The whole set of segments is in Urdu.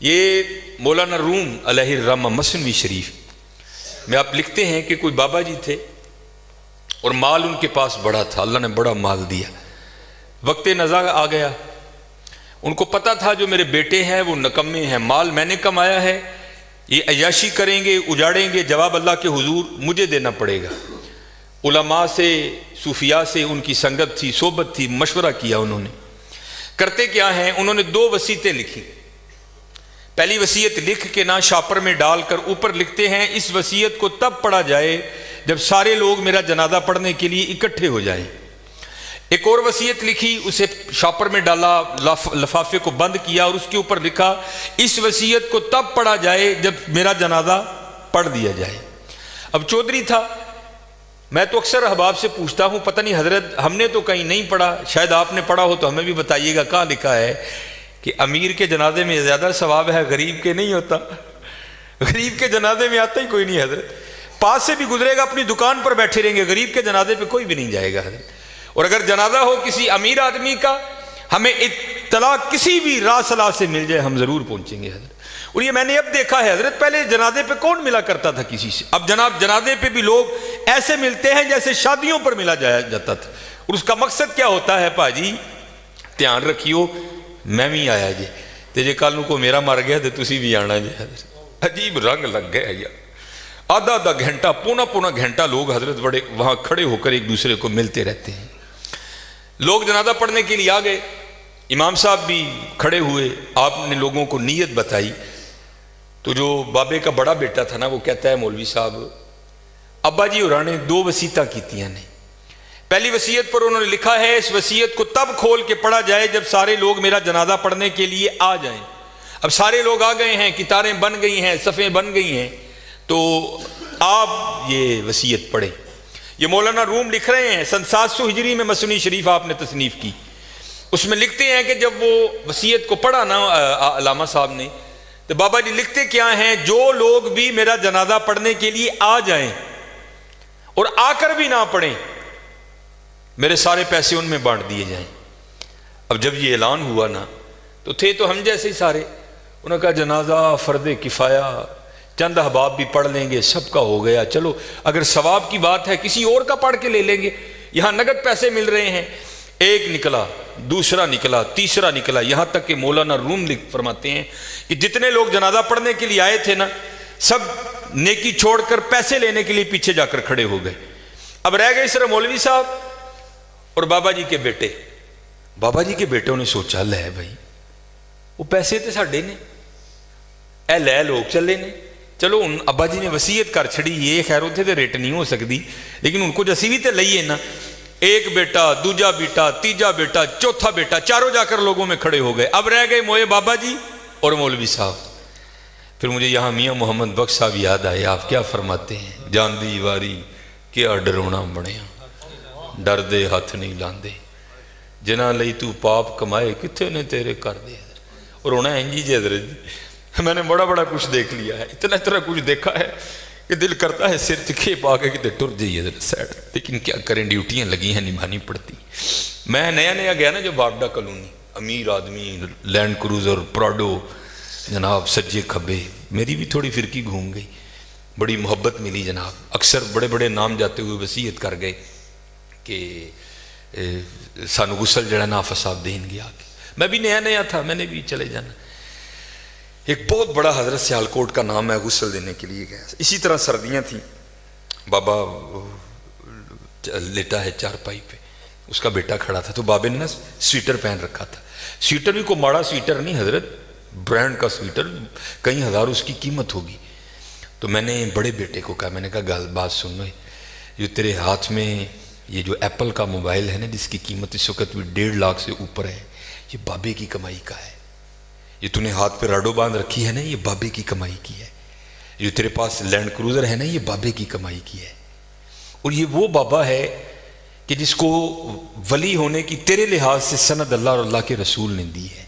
یہ مولانا روم علیہ الرحمہ مثنوی شریف میں آپ لکھتے ہیں کہ کوئی بابا جی تھے اور مال ان کے پاس بڑا تھا، اللہ نے بڑا مال دیا، وقت نزاع آ گیا، ان کو پتہ تھا جو میرے بیٹے ہیں وہ نکمے ہیں، مال میں نے کمایا ہے، یہ عیاشی کریں گے، اجاڑیں گے، جواب اللہ کے حضور مجھے دینا پڑے گا۔ علماء سے، صوفیاء سے ان کی سنگت تھی، صحبت تھی، مشورہ کیا انہوں نے۔ کرتے کیا ہیں، انہوں نے 2 وصیتیں لکھی۔ پہلی وصیت لکھ کے نہ شاپر میں ڈال کر اوپر لکھتے ہیں اس وصیت کو تب پڑھا جائے جب سارے لوگ میرا جنازہ پڑھنے کے لیے اکٹھے ہو جائیں۔ ایک اور وصیت لکھی، اسے شاپر میں ڈالا، لفافے کو بند کیا اور اس کے اوپر لکھا اس وصیت کو تب پڑھا جائے جب میرا جنازہ پڑھ دیا جائے۔ اب چودھری تھا، میں تو اکثر احباب سے پوچھتا ہوں پتہ نہیں حضرت ہم نے تو کہیں نہیں پڑھا، شاید آپ نے پڑھا ہو تو ہمیں بھی بتائیے گا، کہاں لکھا ہے کہ امیر کے جنازے میں زیادہ ثواب ہے، غریب کے نہیں ہوتا؟ غریب کے جنازے میں آتا ہی کوئی نہیں حضرت، پاس سے بھی گزرے گا اپنی دکان پر بیٹھے رہیں گے، غریب کے جنازے پہ کوئی بھی نہیں جائے گا حضرت۔ اور اگر جنازہ ہو کسی امیر آدمی کا، ہمیں اطلاع کسی بھی راہ صلاح سے مل جائے ہم ضرور پہنچیں گے حضرت۔ اور یہ میں نے اب دیکھا ہے حضرت، پہلے جنازے پہ کون ملا کرتا تھا کسی سے، اب جناب جنازے پہ بھی لوگ ایسے ملتے ہیں جیسے شادیوں پر ملا جاتا تھا۔ اور اس کا مقصد کیا ہوتا ہے، پاجی دھیان رکھیو میں بھی آیا جی تے جے کل کو میرا مر گیا تو تسی بھی آنا جی حضرت۔ عجیب رنگ لگ گیا یار، آدھا گھنٹہ، پونا گھنٹہ لوگ حضرت بڑے وہاں کھڑے ہو کر ایک دوسرے کو ملتے رہتے ہیں۔ لوگ جنازہ پڑھنے کے لیے آ گئے، امام صاحب بھی کھڑے ہوئے، آپ نے لوگوں کو نیت بتائی۔ تو جو بابے کا بڑا بیٹا تھا نا وہ کہتا ہے مولوی صاحب ابا جی اور نے 2 وصیتاں کیتیاں نے۔ پہلی وصیت پر انہوں نے لکھا ہے اس وصیت کو تب کھول کے پڑھا جائے جب سارے لوگ میرا جنازہ پڑھنے کے لیے آ جائیں۔ اب سارے لوگ آ گئے ہیں، کتاریں بن گئی ہیں، صفیں بن گئی ہیں، تو آپ یہ وصیت پڑھیں۔ یہ مولانا روم لکھ رہے ہیں، سن 700 ہجری میں مثنوی شریف آپ نے تصنیف کی، اس میں لکھتے ہیں کہ جب وہ وصیت کو پڑھا نا علامہ صاحب نے، تو بابا جی لکھتے کیا ہیں، جو لوگ بھی میرا جنازہ پڑھنے کے لیے آ جائیں اور آ کر بھی نہ پڑھیں میرے سارے پیسے ان میں بانٹ دیے جائیں۔ اب جب یہ اعلان ہوا نا تو تھے تو ہم جیسے ہی سارے، انہوں نے کہا جنازہ فرض کفایہ، چند احباب بھی پڑھ لیں گے، سب کا ہو گیا، چلو اگر ثواب کی بات ہے کسی اور کا پڑھ کے لے لیں گے، یہاں نگد پیسے مل رہے ہیں۔ ایک نکلا، دوسرا نکلا، تیسرا نکلا، یہاں تک کہ مولانا روم فرماتے ہیں کہ جتنے لوگ جنازہ پڑھنے کے لیے آئے تھے نا سب نیکی چھوڑ کر پیسے لینے کے لیے پیچھے جا کر کھڑے ہو گئے۔ اب رہ گئے صرف مولوی صاحب اور بابا جی کے بیٹے۔ بابا جی کے بیٹوں نے سوچا لے بھائی وہ پیسے تے ساڈے نے، اے لے لوگ چلے نے، چلو ان ابا جی نے وصیت کر چھڑی، یہ خیر اتنے تے ریٹ نہیں ہو سکتی لیکن ان کو جسی بھی تے لئیے نا۔ ایک بیٹا، دوجا بیٹا، تیجا بیٹا، چوتھا بیٹا، چاروں جا کر لوگوں میں کھڑے ہو گئے۔ اب رہ گئے موئے بابا جی اور مولوی صاحب۔ پھر مجھے یہاں میاں محمد بخش صاحب یاد آئے، آپ کیا فرماتے ہیں، جان دی واری کیا ڈرونا بنیا، ڈر دے ہاتھ نہیں لاندے، جنہ لئی تو پاپ کمائے کتھے نے تیرے کر دے۔ اور ہونا ہے جی حضرت جی میں نے بڑا کچھ دیکھ لیا ہے، اتنا کچھ دیکھا ہے کہ دل کرتا ہے سر چکھے پا کے کہ ٹر جائیے حضرت سیڈ، لیکن کیا کریں ڈیوٹیاں لگی ہیں نبھانی پڑتی۔ میں نیا گیا نا جو بابڈا کالونی، امیر آدمی، لینڈ کروزر، پراڈو، جناب سجے کھبے، میری بھی تھوڑی فرقی گھوم گئی، بڑی محبت ملی جناب۔ اکثر بڑے نام جاتے ہوئے وصیت کر گئے کہ سانو غسل جڑا نافع صاحب دین گیا، میں بھی نیا تھا، میں نے بھی چلے جانا۔ ایک بہت بڑا حضرت سیالکوٹ کا نام ہے، غسل دینے کے لیے گیا۔ اسی طرح سردیاں تھیں، بابا لیٹا ہے چارپائی پہ، اس کا بیٹا کھڑا تھا، تو بابے نے نا سویٹر پہن رکھا تھا، سویٹر بھی کوئی ماڑا سویٹر نہیں حضرت، برانڈ کا سویٹر، کئی ہزار اس کی قیمت ہوگی۔ تو میں نے بڑے بیٹے کو کہا، میں نے کہا بات سنو، جو تیرے ہاتھ میں یہ جو ایپل کا موبائل ہے نا جس کی قیمت اس وقت بھی 1.5 لاکھ سے اوپر ہے، یہ بابے کی کمائی کا ہے۔ یہ تو نے ہاتھ پہ راڈو باندھ رکھی ہے نا، یہ بابے کی کمائی کی ہے۔ جو تیرے پاس لینڈ کروزر ہے نا، یہ بابے کی کمائی کی ہے۔ اور یہ وہ بابا ہے کہ جس کو ولی ہونے کی تیرے لحاظ سے سند اللہ اور اللہ کے رسول نے دی ہے،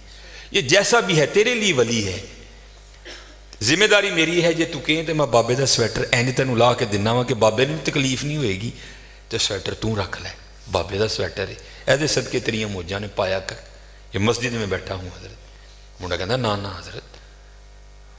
یہ جیسا بھی ہے تیرے لیے ولی ہے۔ ذمہ داری میری ہے جے تو کہیں تو میں بابے دا سویٹر اینی تینوں لا کے دینا وا کہ بابے نے تکلیف نہیں ہوئے گی، تو سویٹر تو رکھ لے، بابے دا سویٹر ہے، ایسے صدقے تیریاں موجاں نے پایا کر، یہ مسجد میں بیٹھا ہوں حضرت۔ منڈا کہنا نا حضرت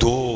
2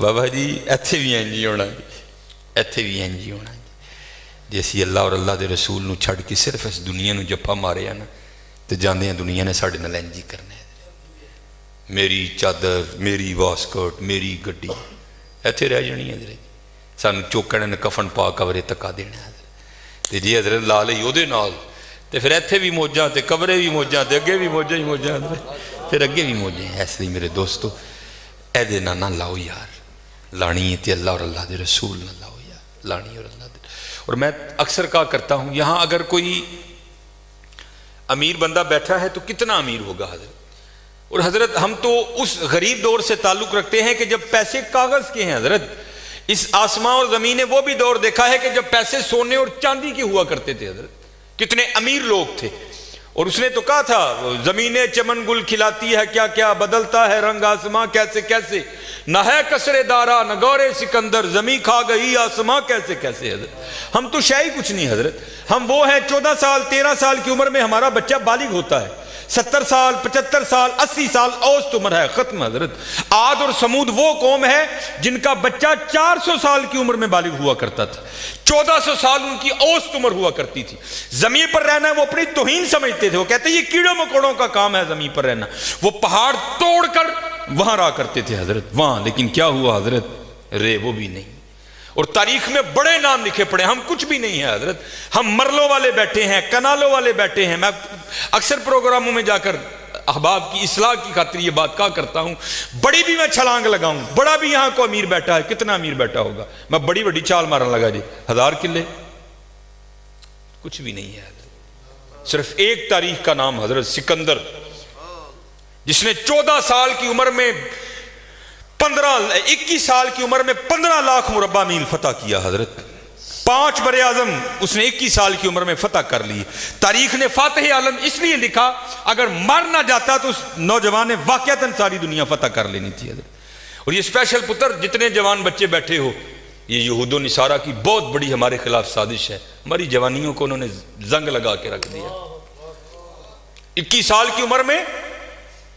بابا جی ایتھے بھی انج ہی ہونا جی، ایتھے بھی انج ہی ہونا جی۔ جی اسی اللہ اور اللہ دے رسول نو چھڑ کے صرف اس دنیا نو جپا مارے نا تو جاندے ہیں دنیا نے ساڑھے نال انج ہی کرنا ہے۔ میری چادر، میری واسکٹ، میری گڈی ایتھے رہ جانی ہے، سانو چوکن کفن پا کورے تکا دینا ہے۔ تے جی حضرت لا لئی او دے نال تے پھر ایتھے بھی موجاں تے قبرے بھی موجاں تے اگے بھی موجاں ہی موجاں پھر اگے بھی موجے ہیں۔ ایسے ہی میرے دوستو اے دے نہ لاؤ یار، لانی تے اللہ اور اللہ دے رسول نہ لاؤ یار، لانی اور اللہ دے۔ اور میں اکثر کہا کرتا ہوں یہاں اگر کوئی امیر بندہ بیٹھا ہے تو کتنا امیر ہوگا حضرت، اور حضرت ہم تو اس غریب دور سے تعلق رکھتے ہیں کہ جب پیسے کاغذ کے ہیں حضرت۔ اس آسمان اور زمین نے وہ بھی دور دیکھا ہے کہ جب پیسے سونے اور چاندی کے ہوا کرتے تھے حضرت، کتنے امیر لوگ تھے۔ اور اس نے تو کہا تھا زمینیں چمن گل کھلاتی ہے کیا کیا، بدلتا ہے رنگ آسماں کیسے کیسے، نہ ہے کسرے دارا نہ گورے سکندر، زمین کھا گئی آسماں کیسے کیسے۔ حضرت ہم تو شے ہی کچھ نہیں حضرت، ہم وہ ہیں 14 سال 13 سال کی عمر میں ہمارا بچہ بالغ ہوتا ہے، 70 سال 75 سال 80 سال اوسط عمر ہے، ختم حضرت۔ عاد اور سمود وہ قوم ہے جن کا بچہ 400 سال کی عمر میں بالغ ہوا کرتا تھا، 1400 سال ان کی اوسط عمر ہوا کرتی تھی۔ زمین پر رہنا وہ اپنی توہین سمجھتے تھے، وہ کہتے یہ کیڑوں مکوڑوں کا کام ہے زمین پر رہنا۔ وہ پہاڑ توڑ کر وہاں رہا کرتے تھے حضرت، وہاں، لیکن کیا ہوا حضرت، رے وہ بھی نہیں۔ اور تاریخ میں بڑے نام لکھے پڑے، ہم کچھ بھی نہیں ہیں حضرت، ہم مرلوں والے بیٹھے ہیں، کنالوں والے بیٹھے ہیں۔ میں اکثر پروگراموں میں جا کر احباب کی اصلاح کی خاطر یہ بات کہا کرتا ہوں، بڑی بھی میں چھلانگ لگاؤں، بڑا بھی یہاں کو امیر بیٹھا ہے، کتنا امیر بیٹھا ہوگا، میں بڑی بڑی چال مارن لگا جی 1000 کلے، کچھ بھی نہیں ہے حضرت۔ صرف ایک تاریخ کا نام حضرت سکندر، جس نے 14 سال کی عمر میں 21 سال کی عمر میں 15 لاکھ مربع میل فتح کیا حضرت، 5 بر اعظم اس نے 21 سال کی عمر میں فتح کر لی۔ تاریخ نے فاتح عالم اس لیے لکھا، اگر مر نہ جاتا تو اس نوجوان نے واقعتاً ساری دنیا فتح کر لینی تھی حضرت۔ اور یہ اسپیشل پتر جتنے جوان بچے بیٹھے ہو، یہ یہود و نصارہ کی بہت بڑی ہمارے خلاف سازش ہے، ہماری جوانیوں کو انہوں نے زنگ لگا کے رکھ دیا۔ 21 سال کی عمر میں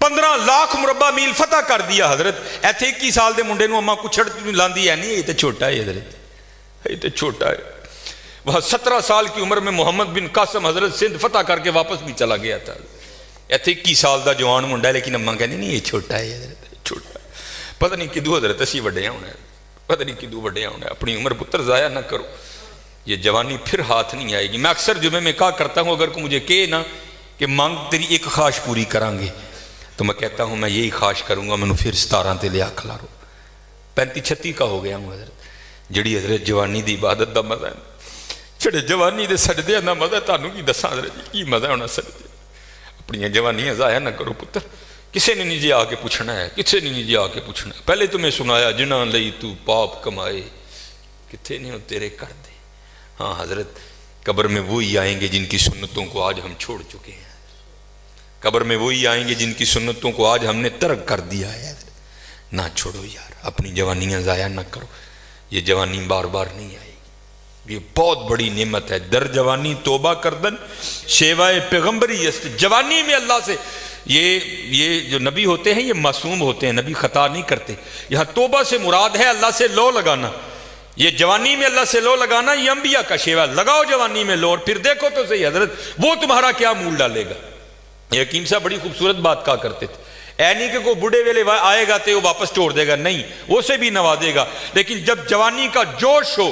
15 لاکھ مربع میل فتح کر دیا حضرت۔ ایتھے 21 سال دے منڈے نو اما کچھڑ لاندی ہے نہیں، یہ تو چھوٹا ہے حضرت، یہ تو چھوٹا ہے۔ وہاں 17 سال کی عمر میں محمد بن قاسم حضرت سندھ فتح کر کے واپس بھی چلا گیا تھا۔ ایتھے 21 سال دا جوان منڈا ہے، لیکن اما کہنی نہیں یہ چھوٹا ہے حضرت، چھوٹا ہے۔ پتہ نہیں کدو حضرت اسی وڈے ہونا ہے، پتہ نہیں کدو وڈے ہونا ہے۔ اپنی عمر پتر ضائع نہ کرو، یہ جوانی پھر ہاتھ نہیں آئے گی۔ میں اکثر جمعے میں کہا کرتا ہوں، اگر کوئی مجھے کہے نا کہ مانگ تیری ایک خواہش پوری کریں گے، تو میں کہتا ہوں میں یہی خواہش کروں گا، میں نے پھر 17 تے لیا کھلارو، 35-36 کا ہو گیا ہوں حضرت۔ جڑی حضرت جوانی دی عبادت دا مزہ ہے، چھڑے جوانی دے سجدے دا مزہ ہے، تانوں کی دساں حضرت جی کی مزہ ہونا سجدے۔ اپنی جوانیاں ضائع نہ کرو پتر، کسے نے نہیں جی آ کے پوچھنا ہے، کسے نے نہیں جی آ کے پوچھنا ہے۔ پہلے تمہیں سنایا جنہاں لئی تو پاپ کمائے، کتھے نہیں تیرے کر دے۔ ہاں حضرت قبر میں وہی آئیں گے جن کی سنتوں کو آج ہم چھوڑ چکے ہیں، قبر میں وہی آئیں گے جن کی سنتوں کو آج ہم نے ترک کر دیا ہے۔ نہ چھوڑو یار، اپنی جوانیاں ضائع نہ کرو، یہ جوانی بار بار نہیں آئے گی، یہ بہت بڑی نعمت ہے۔ در جوانی توبہ کردن شیوائے پیغمبری است، جوانی میں اللہ سے، یہ جو نبی ہوتے ہیں یہ معصوم ہوتے ہیں، نبی خطا نہیں کرتے۔ یہاں توبہ سے مراد ہے اللہ سے لو لگانا، یہ جوانی میں اللہ سے لو لگانا یہ انبیاء کا شیوا۔ لگاؤ جوانی میں لو، اور پھر دیکھو تو صحیح حضرت وہ تمہارا کیا مول ڈالے گا۔ یہ حکیم صاحب بڑی خوبصورت بات کہا کرتے تھے، اے نہیں کہ کوئی بڑھے ویلے آئے گا تو وہ واپس چھوڑ دے گا، نہیں، وہ سے بھی نوازے گا، لیکن جب جوانی کا جوش ہو،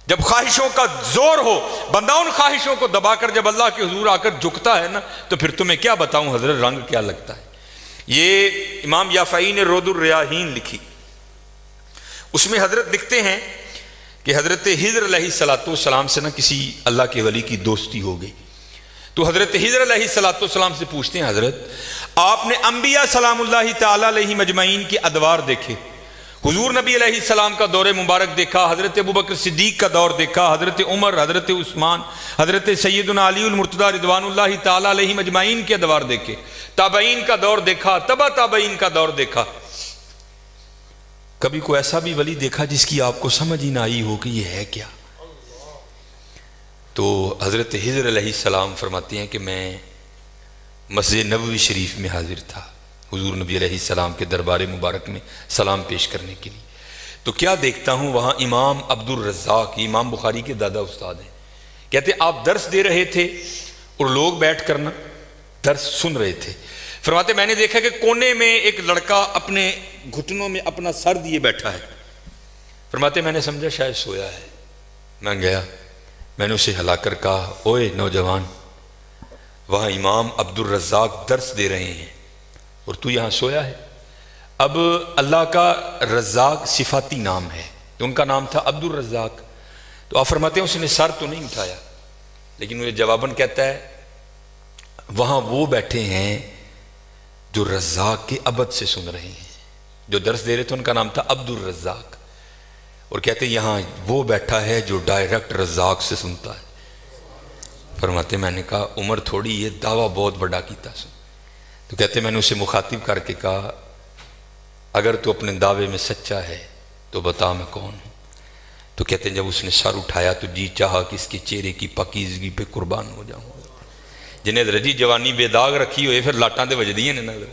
جب خواہشوں کا زور ہو، بندہ ان خواہشوں کو دبا کر جب اللہ کے حضور آ کر جھکتا ہے نا، تو پھر تمہیں کیا بتاؤں حضرت رنگ کیا لگتا ہے۔ یہ امام یافعی نے رود الریاحین لکھی، اس میں حضرت لکھتے ہیں کہ حضرت خضر علیہ السلام سے نا کسی اللہ کے ولی کی دوستی ہو گئی، تو حضرت خضر علیہ السلام سے پوچھتے ہیں حضرت آپ نے انبیاء سلام اللہ تعالیٰ علیہ مجمعین کے ادوار دیکھے، حضور نبی علیہ السلام کا دور مبارک دیکھا، حضرت ابوبکر صدیق کا دور دیکھا، حضرت عمر، حضرت عثمان، حضرت سیدنا علی المرتضیٰ رضوان اللہ تعالیٰ علیہ مجمعین کے ادوار دیکھے، تابعین کا دور دیکھا، تبع تابعین کا دور دیکھا، کبھی کوئی ایسا بھی ولی دیکھا جس کی آپ کو سمجھ ہی نہ آئی ہو کہ یہ ہے کیا؟ تو حضرت خضر علیہ السلام فرماتے ہیں کہ میں مسجد نبوی شریف میں حاضر تھا حضور نبی علیہ السلام کے دربار مبارک میں سلام پیش کرنے کے لیے، تو کیا دیکھتا ہوں وہاں امام عبد الرزاق، امام بخاری کے دادا استاد ہیں، کہتے آپ درس دے رہے تھے اور لوگ بیٹھ کر نا درس سن رہے تھے۔ فرماتے میں نے دیکھا کہ کونے میں ایک لڑکا اپنے گھٹنوں میں اپنا سر دیے بیٹھا ہے۔ فرماتے میں نے سمجھا شاید سویا ہے، میں گیا، میں نے اسے ہلا کر کہا اوئے نوجوان، وہاں امام عبد الرزاق درس دے رہے ہیں اور تو یہاں سویا ہے۔ اب اللہ کا رزاق صفاتی نام ہے، تو ان کا نام تھا عبد الرزاق، تو آپ فرماتے ہیں اس نے سر تو نہیں اٹھایا، لیکن مجھے جواباً کہتا ہے وہاں وہ بیٹھے ہیں جو رزاق کے ابد سے سن رہے ہیں، جو درس دے رہے تھے ان کا نام تھا عبد الرزاق، اور کہتے ہیں یہاں وہ بیٹھا ہے جو ڈائریکٹ رزاق سے سنتا ہے۔ فرماتے میں نے کہا عمر تھوڑی یہ دعویٰ بہت بڑا کیتا سن، تو کہتے میں نے اسے مخاطب کر کے کہا اگر تو اپنے دعوے میں سچا ہے تو بتا میں کون ہوں۔ تو کہتے ہیں جب اس نے سر اٹھایا تو جی چاہا کہ اس کے چہرے کی پاکیزگی پہ قربان ہو جاؤں، جنہیں رجی جوانی بے داغ رکھی ہوئے پھر لاٹاں دے وجدیاں نے نظر،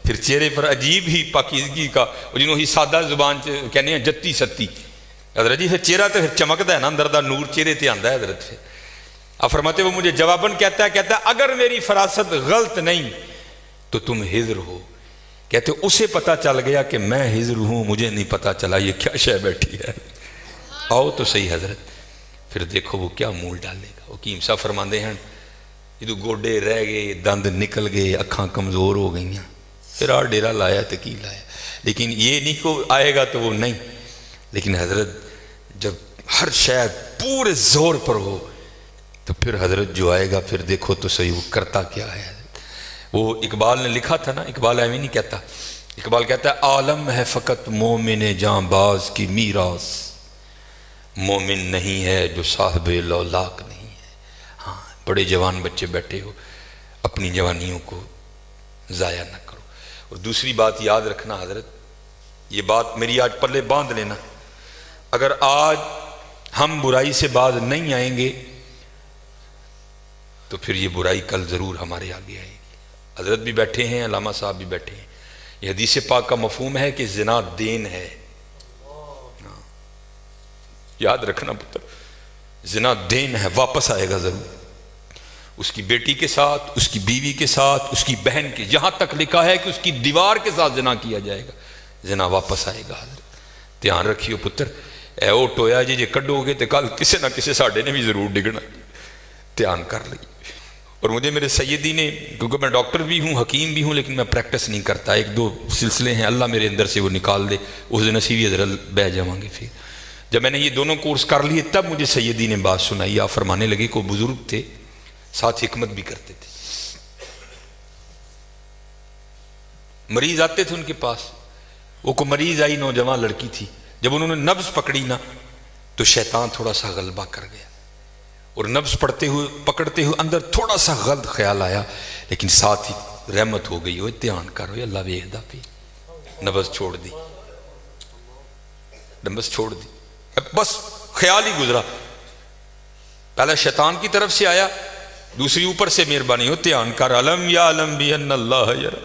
پھر چہرے پر عجیب ہی پاکیزگی کا، جنہوں ہی سادہ زبان کہنے ہیں جتی ستی حضرت جی، پھر چہرہ تو پھر چمکتا ہے نا، اندر دا نور چہرے تے آندا ہے حضرت۔ پھر آپ فرماتے وہ مجھے جواباً کہتا ہے اگر میری فراست غلط نہیں تو تم ہجر ہو۔ کہتے اسے پتہ چل گیا کہ میں ہجر ہوں، مجھے نہیں پتہ چلا یہ کیا شے بیٹھی ہے، آؤ تو صحیح حضرت۔ پھر دیکھو وہ کیا مول ڈالے گا۔ حکیم صاحب فرماندے ہیں جدو گوڈے رہ گئے، دند نکل گئے، اکھاں کمزور ہو گئیں، پھر آ ڈیرا لایا تو کی لایا، لیکن یہ نہیں کہ آئے گا تو وہ نہیں۔ لیکن حضرت جب ہر شے پورے زور پر ہو تو پھر حضرت جو آئے گا پھر دیکھو تو صحیح وہ کرتا کیا ہے۔ وہ اقبال نے لکھا تھا نا، اقبال ایویں نہیں کہتا، اقبال کہتا ہے عالم ہے فقط مومن جاں باز کی میراث، مومن نہیں ہے جو صاحب لولاک نہیں ہے۔ ہاں بڑے جوان بچے بیٹھے ہو، اپنی جوانیوں کو ضائع نہ کرو۔ اور دوسری بات یاد رکھنا حضرت، یہ بات میری آج پلے باندھ لینا، اگر آج ہم برائی سے باز نہیں آئیں گے تو پھر یہ برائی کل ضرور ہمارے آگے آئے گی۔ حضرت بھی بیٹھے ہیں، علامہ صاحب بھی بیٹھے ہیں، یہ حدیث پاک کا مفہوم ہے کہ زنا دین ہے، یاد رکھنا پتر، زنا دین ہے، واپس آئے گا ضرور، اس کی بیٹی کے ساتھ، اس کی بیوی کے ساتھ، اس کی بہن کے، یہاں تک لکھا ہے کہ اس کی دیوار کے ساتھ زنا کیا جائے گا، زنا واپس آئے گا حضرت۔ دھیان رکھیو پتر، اے او ٹویا جی جے کڈو گے تو کل کسے نہ کسے ساڑھے نے بھی ضرور ڈگنا، دھیان کر لئیے۔ اور مجھے میرے سیدی نے، کیونکہ میں ڈاکٹر بھی ہوں، حکیم بھی ہوں، لیکن میں پریکٹس نہیں کرتا، ایک دو سلسلے ہیں اللہ میرے اندر سے وہ نکال دے، اس دن اسی بھی حضرت بہ جاؤں گے۔ پھر جب میں نے یہ دونوں کورس کر لیے تب مجھے سیدی نے بات سنائی، آپ فرمانے لگے کوئی بزرگ تھے ساتھ حکمت بھی کرتے تھے، مریض آتے تھے ان کے پاس، وہ کو مریض آئی نوجوان لڑکی تھی، جب انہوں نے نبض پکڑی نا تو شیطان تھوڑا سا غلبہ کر گیا، اور نبض پڑھتے ہوئے پکڑتے ہوئے اندر تھوڑا سا غلط خیال آیا، لیکن ساتھ ہی رحمت ہو گئی، دھیان کرو اللہ ویکھدا پی، نبض چھوڑ دی، نبض چھوڑ دی، بس خیال ہی گزرا، پہلا شیطان کی طرف سے آیا، دوسری اوپر سے مہربانی ہو، دھیان کر، علم یا علم بھی ان اللہ یرا،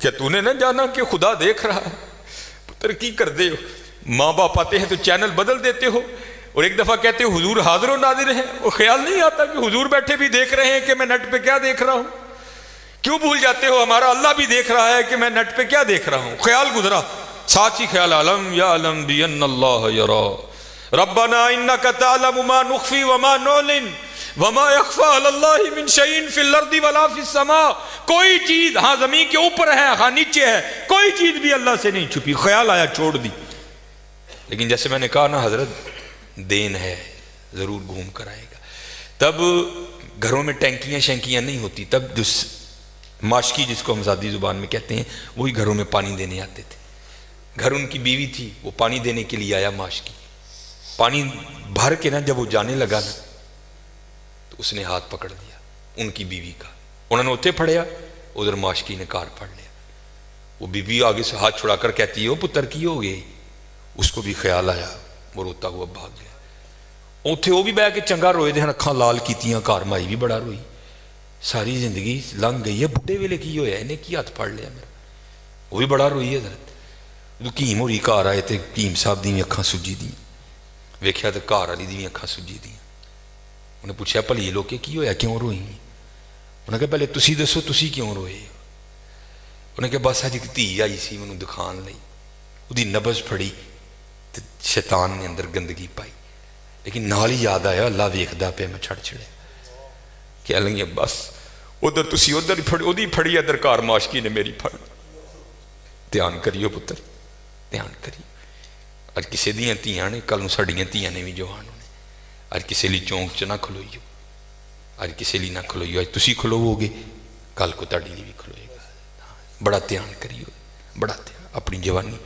کیا تو نے نہ جانا کہ خدا دیکھ رہا ہے؟ پتر کی کر دے ہو، ماں باپ آتے ہیں تو چینل بدل دیتے ہو، اور ایک دفعہ کہتے ہو حضور حاضر و ناظر ہیں، اور خیال نہیں آتا کہ حضور بیٹھے بھی دیکھ رہے ہیں کہ میں نیٹ پہ کیا دیکھ رہا ہوں، کیوں بھول جاتے ہو ہمارا اللہ بھی دیکھ رہا ہے کہ میں نیٹ پہ کیا دیکھ رہا ہوں، خیال گزرا، ساتھ ہی خیال علم یا علم بھی ان اللہ یرا ربنا انک تعلم ما نخفی وما نعلن وما یخفی علی اللہ من شیء فی الارض ولا فی السماء، کوئی چیز ہاں زمین کے اوپر ہے ہاں نیچے ہے، کوئی چیز بھی اللہ سے نہیں چھپی، خیال آیا چھوڑ دی۔ لیکن جیسے میں نے کہا نا حضرت دین ہے، ضرور گھوم کر آئے گا۔ تب گھروں میں ٹینکیاں شینکیاں نہیں ہوتی، تب جو ماشکی جس کو ہم ذاتی زبان میں کہتے ہیں وہی گھروں میں پانی دینے آتے تھے، گھر ان کی بیوی تھی، وہ پانی دینے کے لیے آیا، ماشکی پانی بھر کے نا جب وہ جانے لگا نا تو اس نے ہاتھ پکڑ دیا ان کی بیوی کا، انہوں نے اتنے پھڑیا، ادھر ماشکی نے کار پھڑ لیا، وہ بیوی آگے سے ہاتھ چھڑا کر کہتی ہے وہ پتر کی ہو گئی، اس کو بھی خیال آیا، وہ روتا ہوا بھاگ گیا، اوتھے وہ بھی بہ کے چنگا روئے دے، اکھاں لال کیتیاں، گھر مائی بھی بڑا روئی، ساری زندگی لنگ گئی ہے، بڈھے ویلے کی ہویا انہیں کی ہاتھ پھڑ لیا میرا، وہ بھی بڑا روئی ہے حضرت۔ حکیم ہوری گھر آئے تو حکیم صاحب دی اکھاں سجی دی ویکھیا تو گھر والی دی اکھاں سجی دی انہیں پوچھا بھلی لوگ کی ہویا کیوں روئی انہیں کہا پہلے تسی دسو تسی کیوں روئے انہیں کہا بس اج ایک دھی آئی سی مینوں دکھان لئی وہ نبض پھڑی تو شیطان نے اندر گندگی پائی لیکن نال ہی یاد آیا اللہ ویکھدا پیا میں چھڑ چھڑے کہہ لگی بس ادھر تسی ادھر ہی پھڑی ادھر کار معاشقی نے میری پھڑ دھیان کریو پتر دھیان کریو اج کسی دیاں دھیاں نے کل نوں ساڈیاں دھیاں نے بھی جوان ہونے اج کسی لی چونک چ نہ کھلوئیو اج کسی لی نہ کھلوئیو اج تسی کھلوو گے کل کو تہاڈی لی بھی کھلوئے گا بڑا دھیان کریو بڑا دھیان اپنی جوانی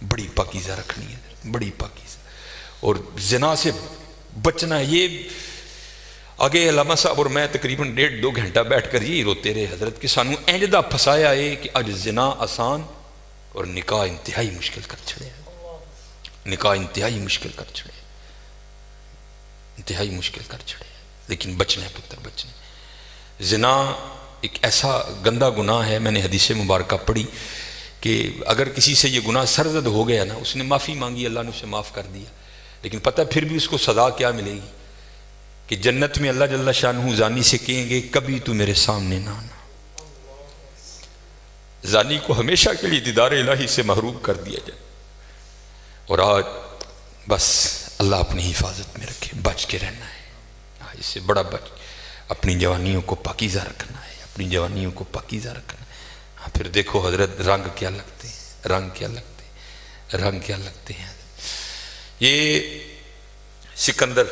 بڑی پاکیزہ رکھنی ہے بڑی پاکیزہ اور زنا سے بچنا ہے یہ آگے علامہ صاحب اور میں تقریباً 1.5-2 گھنٹہ بیٹھ کر یہی روتے رہے حضرت کہ سانو اینجدہ پھسایا ہے کہ اج زنا آسان اور نکاح انتہائی مشکل کر چھڑے نکاح انتہائی مشکل کر چھڑے انتہائی مشکل کر چھڑے لیکن بچنا ہے پتر بچنا زنا ایک ایسا گندہ گناہ ہے میں نے حدیث مبارکہ پڑھی کہ اگر کسی سے یہ گناہ سرزد ہو گیا نا اس نے معافی مانگی اللہ نے اسے معاف کر دیا لیکن پتہ پھر بھی اس کو سزا کیا ملے گی کہ جنت میں اللہ جل شانہ زانی سے کہیں گے کبھی تو میرے سامنے نہ آنا زانی کو ہمیشہ کے لیے دیدار الہی سے محروم کر دیا جائے اور آج بس اللہ اپنی حفاظت میں رکھے بچ کے رہنا ہے اس سے بڑا بچ اپنی جوانیوں کو پاکیزہ رکھنا ہے اپنی جوانیوں کو پاکیزہ رکھنا ہے پھر دیکھو حضرت رنگ کیا لگتے ہیں رنگ کیا لگتے ہیں رنگ کیا لگتے ہیں یہ سکندر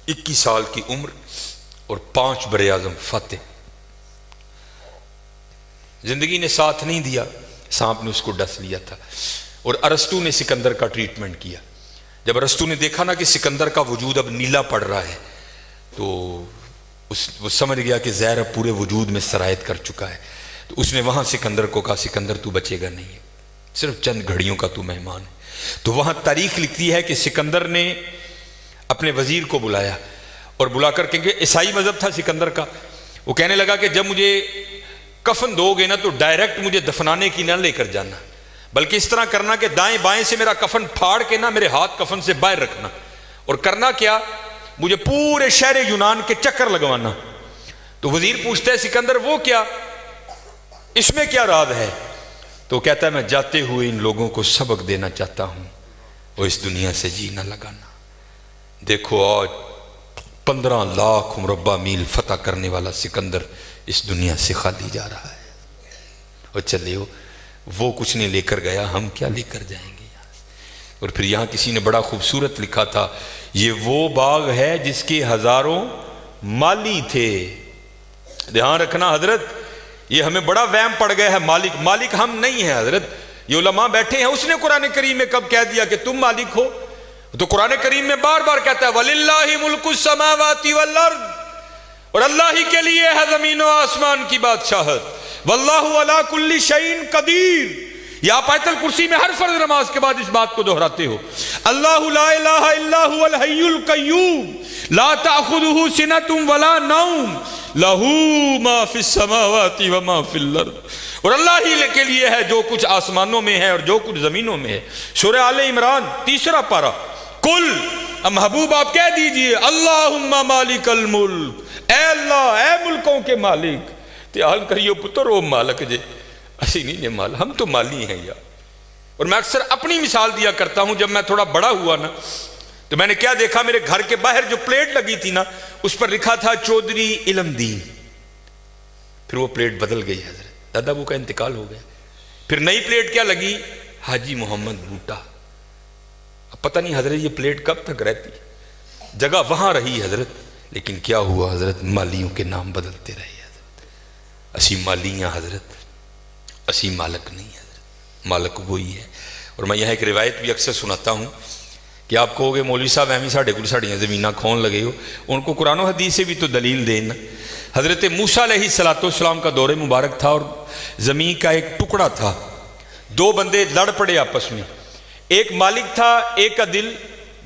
21 سال کی عمر اور 5 براعظم فاتح زندگی نے ساتھ نہیں دیا سانپ نے اس کو ڈس لیا تھا اور ارسطو نے سکندر کا ٹریٹمنٹ کیا جب ارسطو نے دیکھا نا کہ سکندر کا وجود اب نیلا پڑ رہا ہے تو وہ سمجھ گیا کہ زہر اب پورے وجود میں سرایت کر چکا ہے تو اس نے وہاں سکندر کو کہا سکندر تو بچے گا نہیں صرف چند گھڑیوں کا تو مہمان ہے تو وہاں تاریخ لکھتی ہے کہ سکندر نے اپنے وزیر کو بلایا اور بلا کر کہیں کہ عیسائی مذہب تھا سکندر کا وہ کہنے لگا کہ جب مجھے کفن دو گے نا تو ڈائریکٹ مجھے دفنانے کی نہ لے کر جانا بلکہ اس طرح کرنا کہ دائیں بائیں سے میرا کفن پھاڑ کے نہ میرے ہاتھ کفن سے باہر رکھنا اور کرنا کیا مجھے پورے شہر یونان کے چکر لگوانا تو وزیر پوچھتا ہے سکندر وہ کیا اس میں کیا راز ہے تو کہتا ہے میں جاتے ہوئے ان لوگوں کو سبق دینا چاہتا ہوں اور اس دنیا سے جی نہ لگانا دیکھو آج 15 لاکھ مربع میل فتح کرنے والا سکندر اس دنیا سے خالی جا رہا ہے اور چلے وہ کچھ نہیں لے کر گیا ہم کیا لے کر جائیں گے اور پھر یہاں کسی نے بڑا خوبصورت لکھا تھا یہ وہ باغ ہے جس کے ہزاروں مالی تھے دھیان رکھنا حضرت یہ ہمیں بڑا وہم پڑ گیا ہے مالک ہم نہیں ہیں حضرت یہ علماء بیٹھے ہیں اس نے قرآن کریم میں کب کہہ دیا کہ تم مالک ہو تو قرآن کریم میں بار بار کہتا ہے وَلِلَّهِ مُلْكُ السَّمَاوَاتِ وَالْأَرْضِ اور اللہ ہی کے لیے ہے زمین و آسمان کی بادشاہت واللہ علی کل شیء قدیر یہ آپ آیت الکرسی میں ہر فرض نماز کے بعد اس بات کو دہراتے ہو اللہ لا الہ الا هو الحی القیوم لا تأخذہ سنۃ ولا نوم لہ ما فی السماوات وما فی الارض اور اللہ ہی کے لیے ہے جو کچھ آسمانوں میں ہے اور جو کچھ زمینوں میں ہے سورہ آل عمران 3 پارہ کل محبوب آپ کہہ دیجئے اللہم مالک الملک اے اللہ اے ملکوں کے مالک تیال کریو پتر او مالک جے اسی نہیں مال ہم تو مالی ہیں یار اور میں اکثر اپنی مثال دیا کرتا ہوں جب میں تھوڑا بڑا ہوا نا تو میں نے کیا دیکھا میرے گھر کے باہر جو پلیٹ لگی تھی نا اس پر لکھا تھا چودھری علم دین پھر وہ پلیٹ بدل گئی حضرت دادا ابو کا انتقال ہو گیا پھر نئی پلیٹ کیا لگی حاجی محمد بوٹا اب پتہ نہیں حضرت یہ پلیٹ کب تک رہتی جگہ وہاں رہی حضرت لیکن کیا ہوا حضرت مالیوں کے نام بدلتے رہے حضرت اسی مالیاں حضرت اسی مالک نہیں حضرت مالک وہی ہے اور میں یہاں ایک روایت بھی اکثر سناتا ہوں کہ آپ کہو گے مولوی صاحب ایویں ساڈے کول ساڈیاں زمیناں کھون لگے ہو ان کو قرآن و حدیث سے بھی تو دلیل دینا حضرت موسیٰ علیہ السلام کا دور مبارک تھا اور زمین کا ایک ٹکڑا تھا 2 بندے لڑ پڑے آپس میں ایک مالک تھا ایک کا دل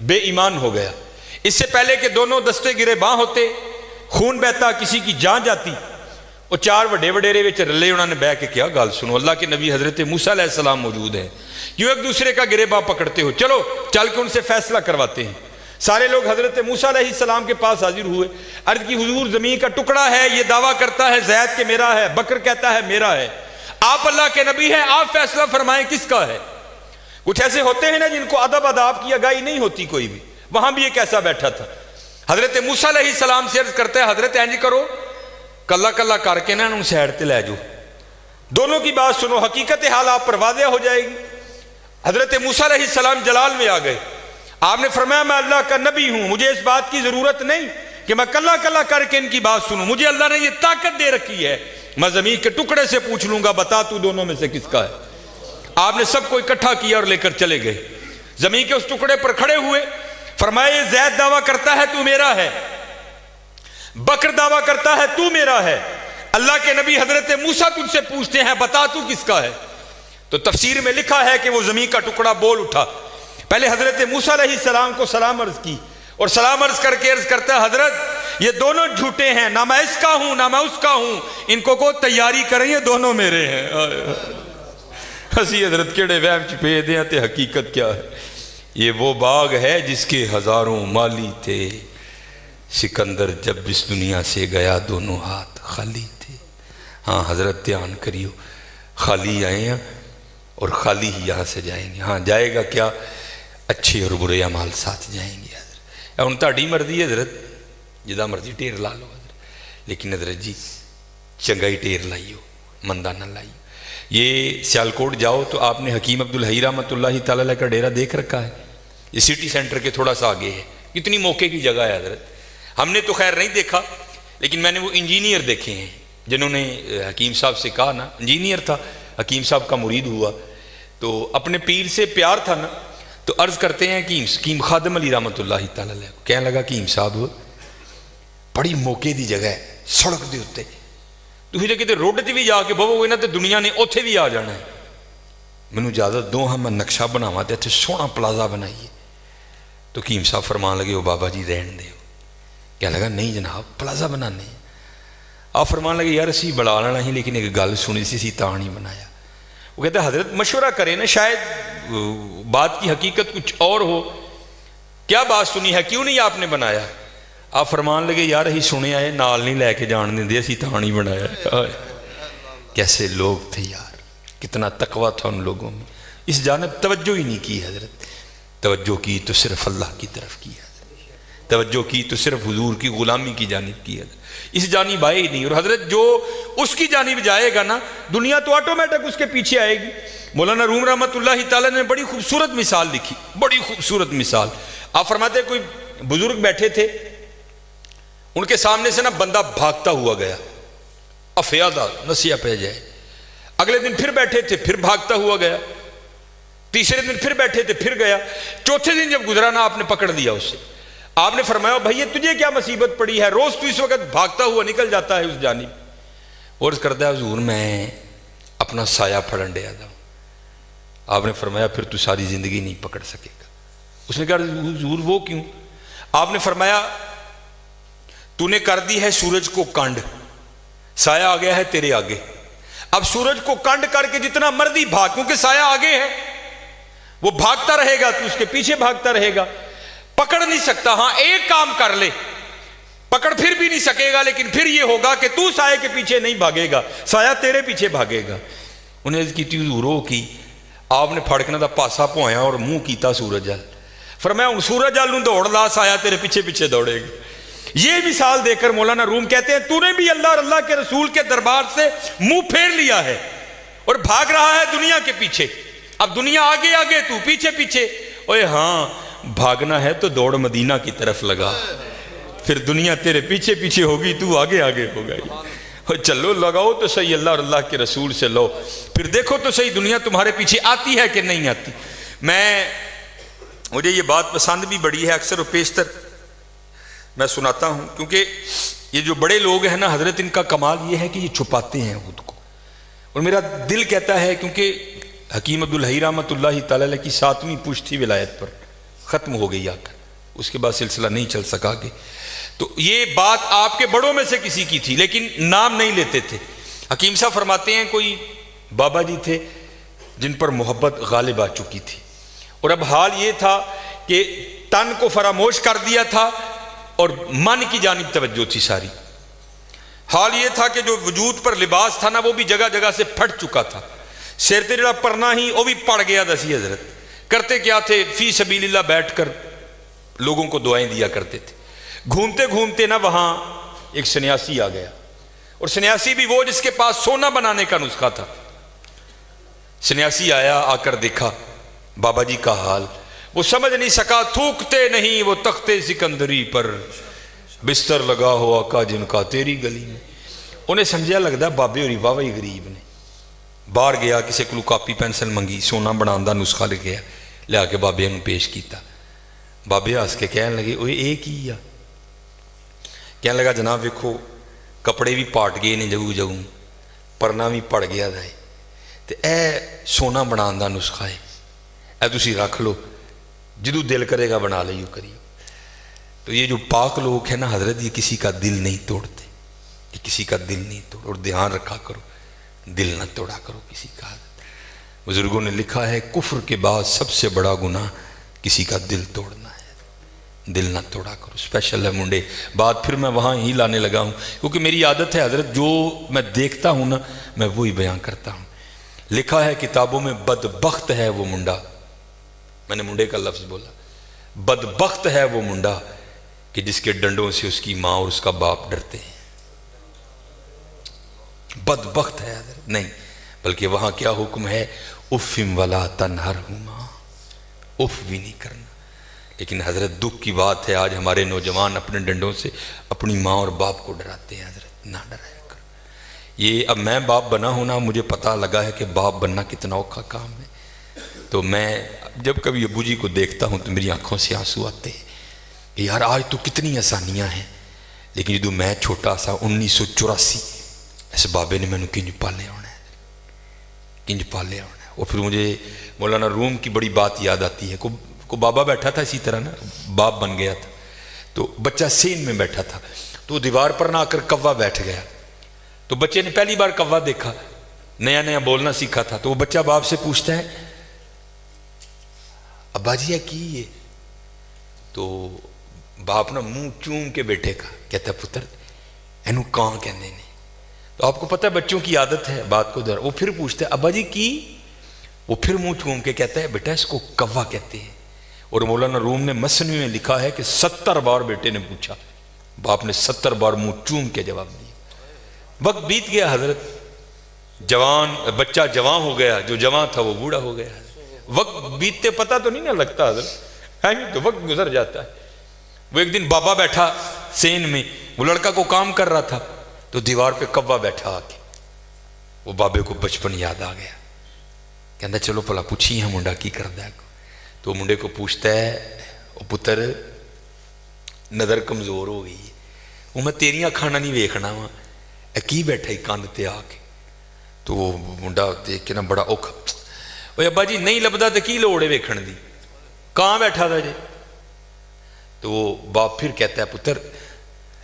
بے ایمان ہو گیا اس سے پہلے کہ دونوں دستے گرے باں ہوتے خون بہتا کسی کی جان جاتی وہ چار وڈے وڈیرے وچ رلے، انہوں نے بہ کے کیا گل سنو، اللہ کے نبی حضرت موسیٰ علیہ السلام موجود ہیں، کیوں ایک دوسرے کا گریباں پکڑتے ہو، چلو چل کے ان سے فیصلہ کرواتے ہیں۔ سارے لوگ حضرت موسیٰ علیہ السلام کے پاس حاضر ہوئے، عرض کی حضور زمین کا ٹکڑا ہے، یہ دعویٰ کرتا ہے زید کہ میرا ہے، بکر کہتا ہے میرا ہے، آپ اللہ کے نبی ہیں، آپ فیصلہ فرمائیں کس کا ہے۔ کچھ ایسے ہوتے ہیں نا جن کو ادب آداب کی آگاہی نہیں ہوتی کوئی بھی، وہاں بھی ایک ایسا بیٹھا تھا۔ حضرت موسیٰ علیہ السلام سے عرض کرتا ہے حضرت اینج کرو کلا کلا کر کے نا ان سیڈ تے لے جو، دونوں کی بات سنو، حقیقت حال آپ پر واضح ہو جائے گی۔ حضرت موسیٰ علیہ السلام جلال میں آ گئے، آپ نے فرمایا میں اللہ کا نبی ہوں، مجھے اس بات کی ضرورت نہیں کہ میں کلا کلا کر کے ان کی بات سنوں، مجھے اللہ نے یہ طاقت دے رکھی ہے، میں زمین کے ٹکڑے سے پوچھ لوں گا بتا تو دونوں میں سے کس کا ہے۔ آپ نے سب کو اکٹھا کیا اور لے کر چلے گئے، زمین کے اس ٹکڑے پر کھڑے ہوئے، فرمایا یہ زید دعویٰ کرتا ہے تو میرا ہے، بکر دعویٰ کرتا ہے تو میرا ہے، اللہ کے نبی حضرت موسیٰ تجھ سے پوچھتے ہیں بتا تو کس کا ہے۔ تو تفسیر میں لکھا ہے کہ وہ زمین کا ٹکڑا بول اٹھا، پہلے حضرت موسیٰ علیہ السلام کو سلام عرض کی، اور سلام عرض کر کے عرض کرتا ہے حضرت یہ دونوں جھوٹے ہیں، نہ میں اس کا ہوں نہ میں اس کا ہوں، ان کو تیاری کریں یہ دونوں میرے ہیں۔ ہسی حضرت کیڑے وہم چپے دیں تے حقیقت کیا ہے، یہ وہ باغ ہے جس کے ہزاروں مالی تھے، سکندر جب اس دنیا سے گیا دونوں ہاتھ خالی تھے۔ ہاں حضرت دھیان کریو، خالی آئے ہیں اور خالی ہی یہاں سے جائیں گے۔ ہاں جائے گا کیا، اچھے اور برے اعمال ساتھ جائیں گے۔ حضرت ان تہاڈی مرضی ہے حضرت، جدا مرضی ٹیر لا لو حضرت، لیکن حضرت جی چنگائی ٹیر لائیو، مندہ نہ لائیو۔ یہ سیالکوٹ جاؤ تو آپ نے حکیم عبدالحی رحمۃ اللہ تعالیٰ کا ڈیرہ دیکھ رکھا ہے، یہ سٹی سینٹر کے تھوڑا سا آگے ہے، کتنی موقع کی جگہ ہے حضرت۔ ہم نے تو خیر نہیں دیکھا، لیکن میں نے وہ انجینئر دیکھے ہیں جنہوں نے حکیم صاحب سے کہا نا، انجینئر تھا، حکیم صاحب کا مرید ہوا تو اپنے پیر سے پیار تھا نا، تو عرض کرتے ہیں کہ حکیم خادم علی رحمۃ اللہ تعالیٰ کہنے لگا کہ حکیم صاحب بڑی موقع دی جگہ ہے، سڑک دے اتنے تھی جے کتے روڈ تے بھی جا کے بہو گے نا تو دنیا نے اوتھے بھی آ جانا ہے، مینوں اجازت دو ہاں میں نقشہ بناواں تے اتنے سونا پلازا بنائیے۔ تو حکیم صاحب فرمان لگے وہ بابا جی رہن دے، کہنے لگا نہیں جناب پلازا بنانے ہیں۔ آپ فرمان لگے یار اسی بڑا لینا ہی، لیکن ایک گل سنی سی تاں نہیں بنایا۔ وہ کہتے ہیں حضرت مشورہ کریں نا، شاید بات کی حقیقت کچھ اور ہو، کیا بات سنی ہے کیوں نہیں آپ نے بنایا؟ آپ فرمان لگے یار ہی سنے آئے نال نہیں لے کے جان دیں دے، اسی تاں نہیں بنایا۔ کیسے لوگ تھے یار، کتنا تقویٰ تھا ان لوگوں میں، اس جانب توجہ ہی نہیں کی حضرت، توجہ کی تو صرف اللہ کی طرف کی حضرت، توجہ کی تو صرف حضور کی غلامی کی جانب کی حضرت، اس جانب آئے ہی نہیں۔ اور حضرت جو اس کی جانب جائے گا نا، دنیا تو آٹومیٹک اس کے پیچھے آئے گی۔ مولانا روم رحمۃ اللہ تعالیٰ نے بڑی خوبصورت مثال لکھی، بڑی خوبصورت مثال۔ آپ فرماتے کوئی بزرگ بیٹھے تھے، ان کے سامنے سے نا بندہ بھاگتا ہوا گیا، افیادہ نسیہ پہ جائے، اگلے دن پھر بیٹھے تھے پھر بھاگتا ہوا گیا، تیسرے دن پھر بیٹھے تھے پھر گیا، چوتھے دن جب گزرا نا آپ نے پکڑ دیا اسے۔ آپ نے فرمایا بھائی یہ تجھے کیا مصیبت پڑی ہے، روز تو اس وقت بھاگتا ہوا نکل جاتا ہے اس جانب۔ عرض کرتا ہے حضور میں اپنا سایہ پھڑن ڈیا تھا۔ آپ نے فرمایا پھر تو ساری زندگی نہیں پکڑ سکے گا۔ اس نے کہا حضور وہ کیوں؟ آپ نے فرمایا تو نے کر دی ہے سورج کو کانڈ، سایہ آ گیا ہے تیرے آگے، اب سورج کو کانڈ کر کے جتنا مرضی بھاگ، کیونکہ سایہ آگے ہے، وہ بھاگتا رہے گا تو اس کے پیچھے بھاگتا رہے گا، پکڑ نہیں سکتا۔ ہاں ایک کام کر لے، پکڑ پھر بھی نہیں سکے گا، لیکن پھر یہ ہوگا کہ تو سایہ کے پیچھے نہیں بھاگے گا، سایہ تیرے پیچھے بھاگے گا۔ انہیں عرض کی حضور کی، آپ نے پھڑکنا دا پاسا پویا اور منہ کیتا سورج جل، فرمایا ہوں سورج جل نوں دوڑ لا، سایہ تیرے پیچھے پیچھے دوڑے گا۔ یہ مثال دے کر مولانا روم کہتے ہیں تو نے بھی اللہ اور اللہ کے رسول کے دربار سے منہ پھیر لیا ہے اور بھاگ رہا ہے دنیا کے پیچھے، اب دنیا آگے آگے تو پیچھے پیچھے۔ اوے ہاں بھاگنا ہے تو دوڑ مدینہ کی طرف لگا، پھر دنیا تیرے پیچھے پیچھے ہوگی تو آگے آگے ہوگا۔ چلو لگاؤ تو صحیح اللہ اور اللہ کے رسول سے لو، پھر دیکھو تو صحیح دنیا تمہارے پیچھے آتی ہے کہ نہیں آتی۔ مجھے یہ بات پسند بھی بڑی ہے، اکثر و بیشتر میں سناتا ہوں، کیونکہ یہ جو بڑے لوگ ہیں نا حضرت، ان کا کمال یہ ہے کہ یہ چھپاتے ہیں خود کو، اور میرا دل کہتا ہے کیونکہ حکیم عبدالحی رحمۃ اللہ تعالیٰ کی 7ویں پشت تھی ولایت پر، ختم ہو گئی آ کر، اس کے بعد سلسلہ نہیں چل سکا کہ تو یہ بات آپ کے بڑوں میں سے کسی کی تھی لیکن نام نہیں لیتے تھے۔ حکیم صاحب فرماتے ہیں کوئی بابا جی تھے جن پر محبت غالب آ چکی تھی، اور اب حال یہ تھا کہ تن کو فراموش کر دیا تھا اور من کی جانب توجہ تھی ساری۔ حال یہ تھا کہ جو وجود پر لباس تھا نا وہ بھی جگہ جگہ سے پھٹ چکا تھا، سر تے جڑا پرنا ہی وہ بھی پڑ گیا دسی حضرت۔ کرتے کیا تھے؟ فی سبیل اللہ بیٹھ کر لوگوں کو دعائیں دیا کرتے تھے۔ گھومتے گھومتے نا وہاں ایک سنیاسی آ گیا، اور سنیاسی بھی وہ جس کے پاس سونا بنانے کا نسخہ تھا۔ سنیاسی آیا، آ کر دیکھا بابا جی کا حال، وہ سمجھ نہیں سکا، تھوکتے نہیں وہ تختے سکندری پر، بستر لگا ہوا آقا جن کا تیری گلی میں۔ انہیں سمجھا لگتا بابے ہوری واہ ہی غریب نے۔ باہر گیا، کسی کو کاپی پینسل منگی، سونا بنانا نسخہ لکھیا، لیا کے بابے نے پیش کیتا۔ بابے ہس کے کہنے لگے اوے اے کی آ؟ کہنے لگا جناب ویکھو کپڑے بھی پاٹ گئے نے جگو جگو، پرنا بھی پڑ گیا ہے، تے اے سونا بنانا دا نسخہ ہے، اے تسی رکھ لو، جدو دل کرے گا بنا لیو کریو۔ تو یہ جو پاک لوگ ہیں نا حضرت، یہ کسی کا دل نہیں توڑتے، یہ کسی کا دل نہیں توڑ، اور دھیان رکھا کرو دل نہ توڑا کرو کسی کا۔ بزرگوں نے لکھا ہے کفر کے بعد سب سے بڑا گناہ کسی کا دل توڑنا ہے، دل نہ توڑا کرو۔ اسپیشل ہے منڈے، بات پھر میں وہاں ہی لانے لگا ہوں کیونکہ میری عادت ہے حضرت، جو میں دیکھتا ہوں نا میں وہی بیان کرتا ہوں۔ لکھا ہے کتابوں میں بدبخت ہے وہ منڈا، میں نے منڈے کا لفظ بولا، بدبخت ہے وہ منڈا کہ جس کے ڈنڈوں سے اس کی ماں اور اس کا باپ ڈرتے ہیں۔ بدبخت ہے حضرت نہیں، بلکہ وہاں کیا حکم ہے؟ اف ولا تنہرہما، اف بھی نہیں کرنا۔ لیکن حضرت دکھ کی بات ہے آج ہمارے نوجوان اپنے ڈنڈوں سے اپنی ماں اور باپ کو ڈراتے ہیں۔ حضرت نہ ڈرایا کرو۔ یہ اب میں باپ بنا ہونا، مجھے پتہ لگا ہے کہ باپ بننا کتنا اوکھا کام ہے۔ تو میں جب کبھی ابو جی کو دیکھتا ہوں تو میری آنکھوں سے آنسو آتے ہیں کہ یار آج تو کتنی آسانیاں ہیں، لیکن جدو میں چھوٹا سا 1984 اس بابے نے مینوں کنج پالے ہونا ہے، کنج پالے ہونا ہے۔ اور پھر مجھے مولانا روم کی بڑی بات یاد آتی ہے، کو بابا بیٹھا تھا اسی طرح نا، باپ بن گیا تھا، تو بچہ سین میں بیٹھا تھا، تو دیوار پر نہ آ کر کوا بیٹھ گیا۔ تو بچے نے پہلی بار کوا دیکھا، نیا نیا بولنا سیکھا تھا، تو وہ بچہ باپ سے پوچھتا ہے ابا جی کی یہ؟ تو باپ نا منہ چوم کے بیٹے کا کہتا ہے پتر اینو کان کہنے نے۔ تو آپ کو پتہ ہے بچوں کی عادت ہے بات کو وہ پھر پوچھتا ہے ابا جی کی؟ وہ پھر منہ چوم کے کہتا ہے بیٹا اس کو کوا کہتے ہیں۔ اور مولانا روم نے مثنوی میں لکھا ہے کہ 70 بار بیٹے نے پوچھا، باپ نے 70 بار منہ چوم کے جواب دیا۔ وقت بیت گیا حضرت، جوان بچہ جوان ہو گیا، جو جوان تھا وہ بوڑھا ہو گیا۔ وقت بیتتے پتہ تو نہیں نہ لگتا حضرت، تو وقت گزر جاتا ہے۔ وہ ایک دن بابا بیٹھا سین میں، وہ لڑکا کو کام کر رہا تھا، تو دیوار پہ کوا بیٹھا آ کے، وہ بابے کو بچپن یاد آ گیا، کہندا چلو پلا پوچھی ہے منڈا کی کردا ہے۔ تو منڈے کو پوچھتا ہے او پتر نظر کمزور ہو گئی ہے، وہ میں تیریاں کھانا نہیں ویکھنا وا، اے کی بیٹھا ہی کاندھ تے آ کے۔ تو وہ منڈا دیکھ کے نا بڑا اوکھا، اوے ابا جی نہیں لبدا تے کی لوڑ ہے ویکھن دی، کہاں بیٹھا تھا جی؟ تو وہ باپ پھر کہتا ہے پتر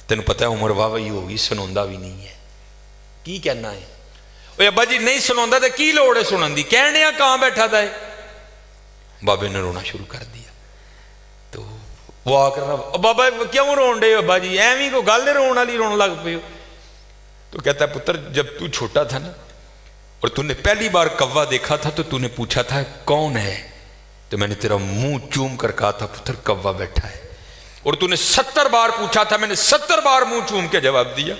تینوں پتہ ہے عمر واہ وہی ہوگی، سنوندا بھی نہیں ہے، کی کہنا ہے؟ اوے ابا جی نہیں سنوندا تے کی لوڑ ہے سنن دی، کہنے کہاں بیٹھا تھا ہے؟ بابے نے رونا شروع کر دیا۔ تو وہ آ کر بابا کیوں رون ڈے ابا جی، ایویں کو گل رون والی رون لگ پے ہو؟ تو کہتا ہے پتر جب تو چھوٹا تھا نا اور تو نے پہلی بار کوا دیکھا تھا تو نے پوچھا تھا کون ہے، تو میں نے تیرا منہ چوم کر کہا تھا پتر کوا بیٹھا ہے، اور تو نے 70 بار پوچھا تھا، میں نے 70 بار منہ چوم کے جواب دیا،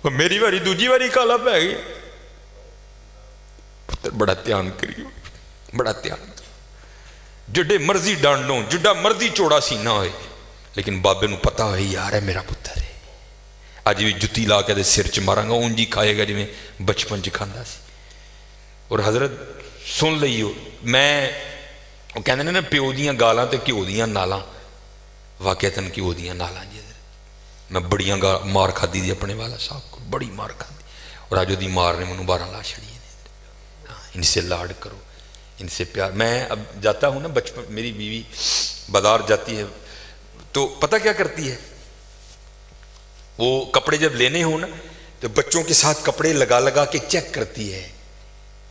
اور میری باری دوجی باری کالا پہ گیا۔ پتر بڑا دھیان کریو، بڑا دھیان، جڈے مرضی ڈانڈوں، جڈا مرضی چوڑا سینہ ہوئے، لیکن بابے نو پتا ہوئے یار ہے میرا پتر ہے، آج بھی جتی لا کے دے سر چ مارا گا اونجی کھائے گا جی میں بچپن چ کھاندا سی۔ اور حضرت سن لئیو، میں وہ کہندے نے نا پیو دیاں گالاں تے گھیو دیاں نالاں، واقعتاً گھیو دیاں نالاں جی حضرت، میں بڑیاں مار کھادی دی اپنے والا صاحب کو، بڑی مار کھادی، اور آج دی مار نے منو 12 لا چھڑی ہے۔ ان سے لاڈ کرو، ان سے پیار۔ میں اب جاتا ہوں نا بچپن، میری بیوی بازار جاتی ہے تو پتہ کیا کرتی ہے، وہ کپڑے جب لینے ہوں نا تو بچوں کے ساتھ کپڑے لگا لگا کے چیک کرتی ہے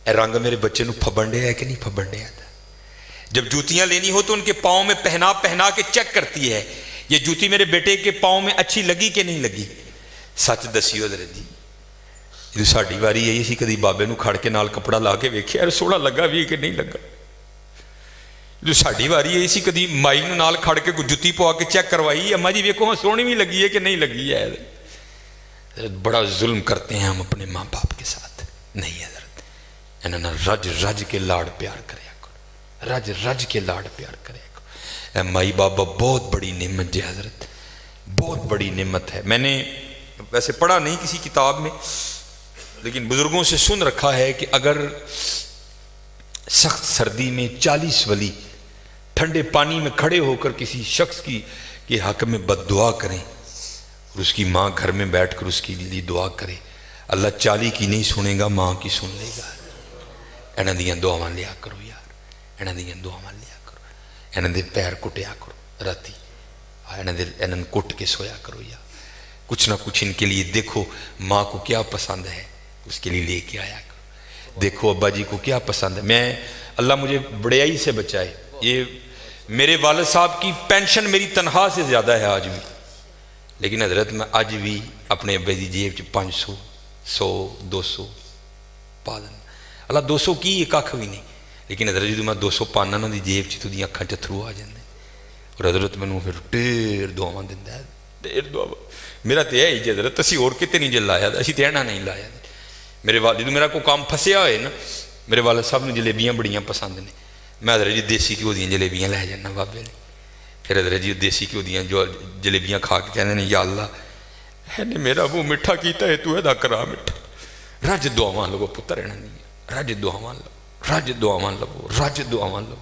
اے رنگ میرے بچے نو پھبن ڈیا ہے کہ نہیں پھبن ڈیا تھا. جب جوتیاں لینی ہو تو ان کے پاؤں میں پہنا پہنا کے چیک کرتی ہے یہ جوتی میرے بیٹے کے پاؤں میں اچھی لگی کہ نہیں لگی. سچ دسیو حضرت جی جو ساڈی واری آئی سی کدی بابے نو کھڑ کے نال کپڑا لا کے ویکھیا یار سوہنا لگا بھی کہ نہیں لگا. جو ساڈی واری آئی سی کدی مائی نو نال کھڑ کے جتی پوا کے چیک کروائی اما جی ویکھو سونی بھی لگی ہے کہ نہیں لگی ہے. بڑا ظلم کرتے ہیں ہم اپنے ماں باپ کے ساتھ. نہیں حضرت انہاں رج رج کے لاڑ پیار کریا کرو رج رج کے لاڑ پیار کریا کرو. اے مائی بابا بہت بڑی نعمت جی حضرت بہت بڑی نعمت ہے. میں نے ویسے پڑھا نہیں کسی کتاب میں لیکن بزرگوں سے سن رکھا ہے کہ اگر سخت سردی میں 40 ولی ٹھنڈے پانی میں کھڑے ہو کر کسی شخص کی کے حق میں بد دعا کریں اور اس کی ماں گھر میں بیٹھ کر اس کے لیے دعا کرے اللہ 40 کی نہیں سنے گا ماں کی سن لے گا. انہاں دیاں دعاواں لیا کرو یار انہاں دیاں دعاواں لیا کرو انہاں دے پیر کٹیا کرو راتی انہاں کٹ کے سویا کرو یار کچھ نہ کچھ ان کے لیے دیکھو ماں کو کیا پسند ہے اس کے لیے لے کے آیا کرو. دیکھو ابا جی کو کیا پسند ہے. میں اللہ مجھے بڑیائی سے بچائے یہ میرے والد صاحب کی پینشن میری تنخواہ سے زیادہ ہے آج بھی لیکن حضرت میں آج بھی اپنے ابے دی جیب 500 100 200 پا دینا. اللہ 200 کی یہ کھ بھی نہیں لیکن حضرت جدوں میں 200 پانا نا دی جیب تو دی اکھاں چتھرو آ جاندے اور حضرت مینوں پھر ڈھیر دعاواں دیندا ہے ڈھیر دعا. میرا تو ہے ہی حضرت اسی اور کتے نہیں جے لایا اسی تے اینا نہیں لایا. میرے والد جدوں میرا کوئی کام پھسیا ہوئے نا میرے والد صاحب نے جلیبیاں بڑیاں پسند نے میں حضرت جی دیسی گھیو دیاں جلیبیاں لے جانا بابے نے پھر حضرت جی دیسی گھیو دیاں جو جلیبیاں کھا کے کہندے نے یا اللہ ہے نے میرا منہ میٹھا کیتا ہے تو ادا کرا میٹھا. رج دعاواں لو پتر انہاں دی رج دعاواں لو رج دعاواں لو رج دعاواں لو.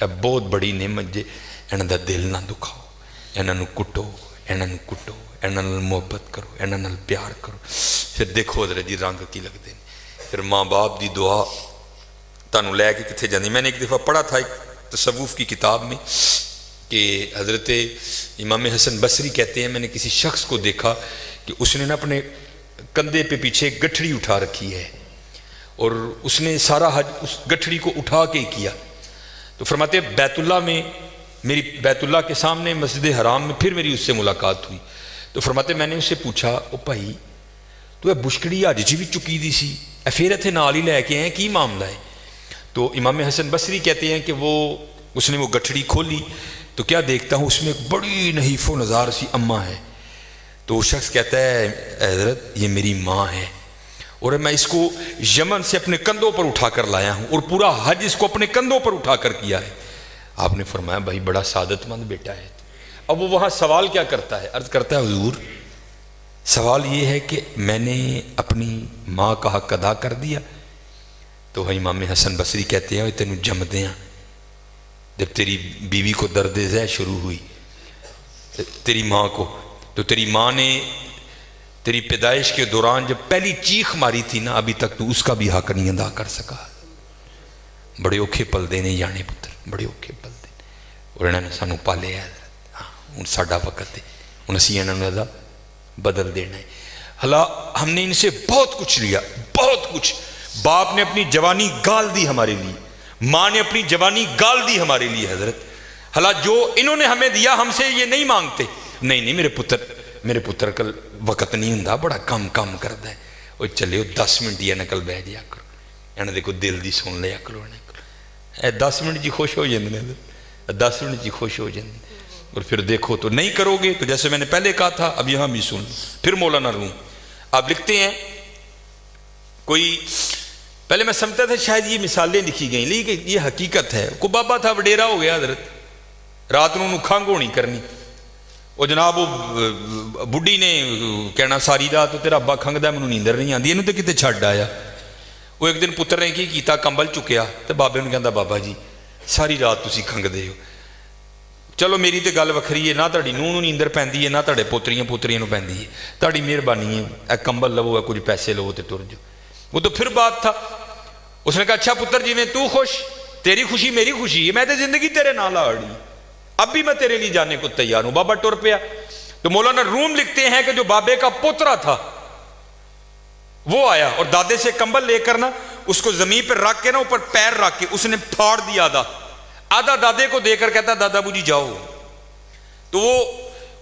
اے بہت بڑی نعمت جے انہاں دا دل نہ دکھاؤ انہاں نو کٹو انہاں نو کٹو انہاں نال محبت کرو انہاں نال پیار کرو. پھر دیکھو حضرت جی رنگ کی لگتے ہیں. پھر ماں باپ دی دعا تانوں لے کے کتنے جاندی. میں نے ایک دفعہ پڑھا تھا ایک تصوف کی کتاب میں کہ حضرت امام حسن بصری کہتے ہیں میں نے کسی شخص کو دیکھا کہ اس نے نا اپنے کندھے پہ پیچھے گٹھڑی اٹھا رکھی ہے اور اس نے سارا حج اس گٹھڑی کو اٹھا کے کیا. تو فرماتے بیت اللہ میں میری بیت اللہ کے سامنے مسجد حرام میں پھر میری اس سے ملاقات ہوئی. تو فرماتے میں نے اس سے پوچھا او بھائی تو یہ بشکڑی حج جی بھی چکی دی سی اے پھر اتنے نال ہی لے کے آئے کی معاملہ ہے. تو امام حسن بصری کہتے ہیں کہ اس نے وہ گٹھڑی کھولی تو کیا دیکھتا ہوں اس میں ایک بڑی نحیف و نزار سی اماں ہے. تو وہ شخص کہتا ہے حضرت یہ میری ماں ہے اور میں اس کو یمن سے اپنے کندھوں پر اٹھا کر لایا ہوں اور پورا حج اس کو اپنے کندھوں پر اٹھا کر کیا ہے. آپ نے فرمایا بھائی بڑا سعادت مند بیٹا ہے. اب وہ وہاں سوال کیا کرتا ہے عرض کرتا ہے حضور سوال یہ ہے کہ میں نے اپنی ماں کا حق ادا کر دیا. تو امام حسن بصری کہتے ہیں تینوں جمدے ہیں جب تیری بیوی کو درد ذہ شروع ہوئی تیری ماں کو تو تیری ماں نے تیری پیدائش کے دوران جب پہلی چیخ ماری تھی نا ابھی تک تو اس کا بھی حق نہیں ادا کر سکا. بڑے اوکھے پل دینے جانے پتر بڑے اوکھے پل دینے اور انہوں نے سانوں پالے ہے. ہوں ساڈا وقت ہے ہوں اسی انہوں نے بدل دینا ہے. حالا ہم نے ان سے بہت کچھ لیا بہت کچھ. باپ نے اپنی جوانی گال دی ہمارے لیے ماں نے اپنی جوانی گال دی ہمارے لیے حضرت. حالا جو انہوں نے ہمیں دیا ہم سے یہ نہیں مانگتے. نہیں میرے پتر کل وقت نہیں ہوں بڑا کم کرتا ہے وہ چلے 10 منٹ ہی نکل بہ جایا کرو انہوں نے کوئی دل دی سن لیا کرو 10 منٹ جی خوش ہو جاندے 10 منٹ جی خوش ہو جاندے. اور پھر دیکھو تو نہیں کرو گے تو جیسے میں نے پہلے کہا تھا اب یہاں بھی سن. پھر مولانا روم آپ لکھتے ہیں کوئی پہلے میں سمجھتا تھا شاید یہ مثالیں لکھی گئیں لیکن یہ حقیقت ہے. کو بابا تھا وڈیرا ہو گیا حضرت رات نو کھنگ ہونی کرنی وہ جناب وہ بڈھی نے کہنا ساری رات تو تیرا ابا کھنگدا مینوں نیندر نہیں آندی اینوں تے کتے چھڈ آیا. وہ ایک دن پتر نے کی کیتا کمبل چکیا تو بابے نوں کہندا بابا جی ساری رات تسی کھنگدے ہو چلو میری تو گل وکھری ہے نہ تہاڈی نونھ نوں نیندر پیندی ہے نہ تہاڈے پوتریاں نوں پیندی ہے تہاڈی مہربانی ہے اے کمبل لو کچھ پیسے لو تے ٹر جاؤ. وہ تو پھر بات تھا. اس نے کہا اچھا پتر جی میں تو خوش تیری خوشی میری خوشی ہے میں تو زندگی تیرے نال آڑی اب بھی میں تیرے لیے جانے کو تیار ہوں. بابا ٹر پیا تو مولانا روم لکھتے ہیں کہ جو بابے کا پوترا تھا وہ آیا اور دادے سے کمبل لے کر نا اس کو زمین پر رکھ کے نا اوپر پیر رکھ کے اس نے پھاڑ دیا آدھا دادے کو دے کر کہتا دادا بو جی جاؤ. تو وہ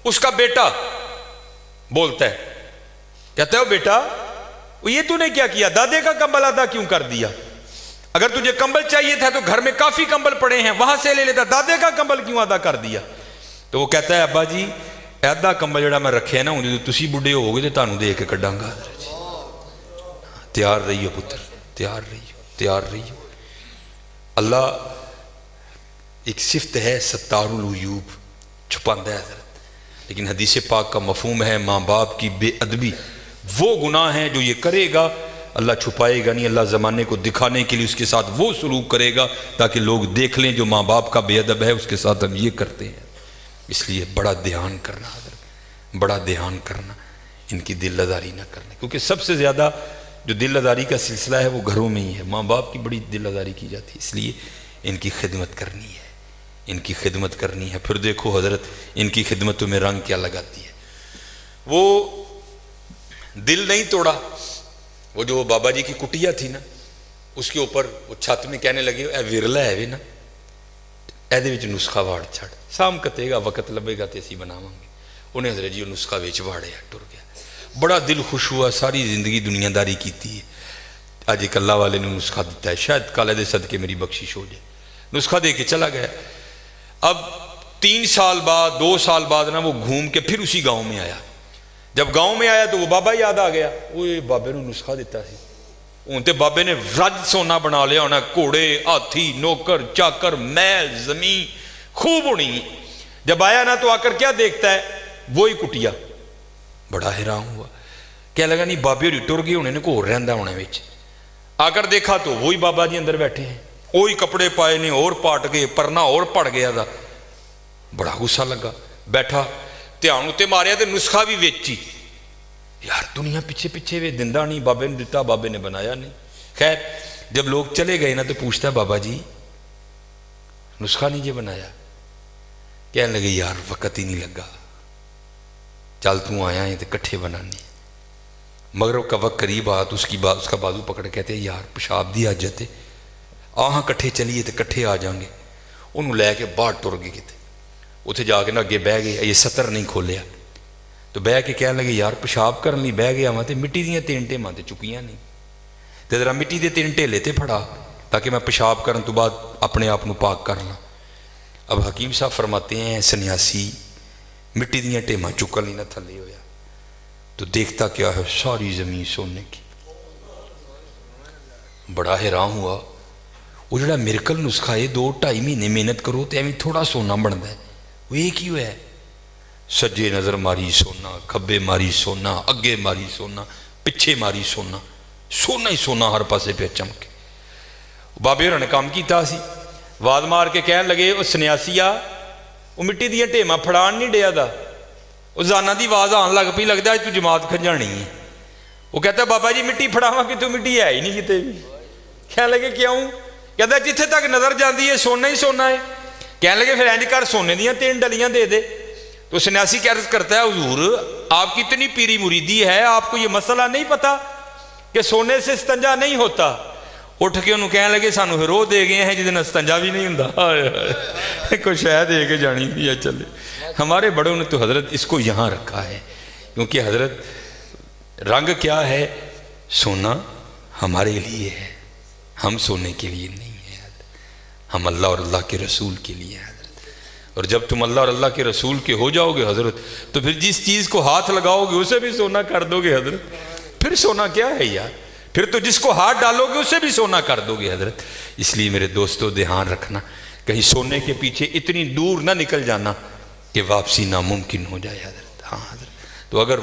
اس کا بیٹا بولتا ہے, کہتا ہے بیٹا یہ تو نے کیا کیا, دادے کا کمبل آدھا کیوں کر دیا, اگر تجھے کمبل چاہیے تھا تو گھر میں کافی کمبل پڑے ہیں وہاں سے لے لیتا, دادے کا کمبل کیوں آدھا کر دیا. تو وہ کہتا ہے ابا جی آدھا کمبل جڑا میں رکھے نا انہیں تو تسی بڑھے ہو گے تو تانوں دے کے کڈاں گا. تیار رہیو پتر, تیار رہیو, تیار رہیو. اللہ ایک صفت ہے ستار العیوب, چھپاندہ ہے حضرت, لیکن حدیث پاک کا مفہوم ہے ماں باپ کی بے ادبی وہ گناہ ہیں جو یہ کرے گا اللہ چھپائے گا نہیں, اللہ زمانے کو دکھانے کے لیے اس کے ساتھ وہ سلوک کرے گا تاکہ لوگ دیکھ لیں جو ماں باپ کا بے ادب ہے اس کے ساتھ ہم یہ کرتے ہیں. اس لیے بڑا دھیان کرنا حضرت, بڑا دھیان کرنا, ان کی دل لزاری نہ کرنا, کیونکہ سب سے زیادہ جو دل لزاری کا سلسلہ ہے وہ گھروں میں ہی ہے, ماں باپ کی بڑی دل لزاری کی جاتی ہے. اس لیے ان کی خدمت کرنی ہے, ان کی خدمت کرنی ہے. پھر دیکھو حضرت ان کی خدمتوں میں رنگ کیا لگاتی ہے. وہ دل نہیں توڑا, وہ جو بابا جی کی کٹیا تھی نا اس کے اوپر وہ چھت میں کہنے لگے اے ورلا ہے وے نا ایدے وچ نسخہ واڑ چھڑ, سام کتے گا وقت لبے گا تے اسی بناواں گے. انہیں حضرت جی نسخہ وچ واڑیا, ٹر گیا. بڑا دل خوش ہوا, ساری زندگی دنیا داری کیتی ہے, آج ایک اللہ والے نے نسخہ دیتا ہے, شاید کالے دے صدقے میری بخشش ہو جائے. نسخہ دے کے چلا گیا. اب 3 سال بعد 2 سال بعد نا وہ گھوم کے پھر اسی گاؤں میں آیا. جب گاؤں میں آیا تو وہ بابا یاد آ گیا, وہ بابے نے نسخہ دیتا سی, ان تے بابے نے رج سونا بنا لیا ہونا, گھوڑے ہاتھی نوکر چاکر محل زمین خوب ہونی. جب آیا نا تو آ کر کیا دیکھتا ہے, وہی کٹیا. بڑا حیران ہوا, کیا لگا نہیں بابے ہوری ٹر گئے ہونے نے کو رہندا ہونے وچ. آ کر دیکھا تو وہی بابا جی اندر بیٹھے ہیں, وہی کپڑے پائے نے اور پاٹ گئے, پرنا اور پڑ گیا تھا. بڑا غصہ لگا, بیٹھا دھیان اتنے ماریا تو نسخہ بھی ویچی. یار دنیا پیچھے پیچھے وے دندا نہیں, بابے نے دیتا بابے نے بنایا نہیں. خیر جب لوگ چلے گئے نا تو پوچھتا ہے بابا جی نسخہ نہیں جی بنایا. کہنے لگے یار وقت ہی نہیں لگا, چل تو آیا ہے تو کٹھے بنانے. مغرب کا وقت قریب آ تو اس کا بازو پکڑ کہتے ہیں یار پیشاب دی حاجت ہے, آہاں کٹھے چلیے تو کٹھے آ جائیں گے. انہوں لے کے باہر ٹر گئے کتے, اتنے جا کے نا اگے بہ گئے, یہ سطر نہیں کھولیا تو بہ کے کہنے لگے یار پیشاب کرنے لی بہ گیا وہاں تو مٹی دیا 3 ٹیماں تے چکیاں نہیں, تو ذرا مٹی دے 3 ٹیلے تے پھڑا تاکہ میں پیشاب کرنے تو بعد اپنے آپ کو پاک کر لوں. اب حکیم صاحب فرماتے ہیں سنیاسی مٹی دیا ٹیماں چکن لی نہ تھلے ہویا تو دیکھتا کیا ہے ساری زمین سونے کی. بڑا حیران ہوا, وہ جڑا میرکل نسخہ ہے 2-2.5 مہینے محنت کرو تو ایویں تھوڑا سونا بنتا ہے, وہ ایک ہی ہوا ہے. سجے نظر ماری سونا, کھبے ماری سونا, اگے ماری سونا, پچھے ماری سونا, سونا ہی سونا ہر پاسے پہ چمکے. بابے ہوراں نے کام کیتا سی, واد مار کے کہن لگے وہ سنیاسیا وہ مٹی دیا ٹیماں پھڑان نہیں ڈیا دا, وہ زانا دی آواز آن لگ پی, لگتا ہے تو جماعت کھنجانی ہے. وہ کہتا ہے بابا جی مٹی پھڑاواں کہ تو مٹی ہے ہی نہیں کتے بھی. کہنے لگے کیوں؟ کہتا ہے جتھے تک نظر جاندی ہے سونا ہی سونا ہے. کہنے لگے پھر اینج کر سونے دیاں 3 ڈلیاں دے دے. تو سنیاسی کیا عرض کرتا ہے حضور آپ کی اتنی پیری مریدی ہے, آپ کو یہ مسئلہ نہیں پتا کہ سونے سے استنجا نہیں ہوتا. اٹھ کے انہوں کہنے لگے سانو پھر وہ دے گئے ہیں جس دن استنجا بھی نہیں ہوں, کوئی شاید دے کے جانی بھی ہے. چلے ہمارے بڑوں نے تو حضرت اس کو یہاں رکھا ہے, کیونکہ حضرت رنگ کیا ہے, سونا ہمارے لیے ہے, ہم سونے کے لیے نہیں ہے, ہم اللہ اور اللہ کے رسول کے لیے ہیں. اور جب تم اللہ اور اللہ کے رسول کے ہو جاؤ گے حضرت تو پھر جس چیز کو ہاتھ لگاؤ گے اسے بھی سونا کر دو گے حضرت. پھر سونا کیا ہے یار, پھر تو جس کو ہاتھ ڈالو گے اسے بھی سونا کر دو گے حضرت. اس لیے میرے دوستو دھیان رکھنا, کہیں سونے کے پیچھے اتنی دور نہ نکل جانا کہ واپسی ناممکن ہو جائے حضرت. ہاں حضرت, تو اگر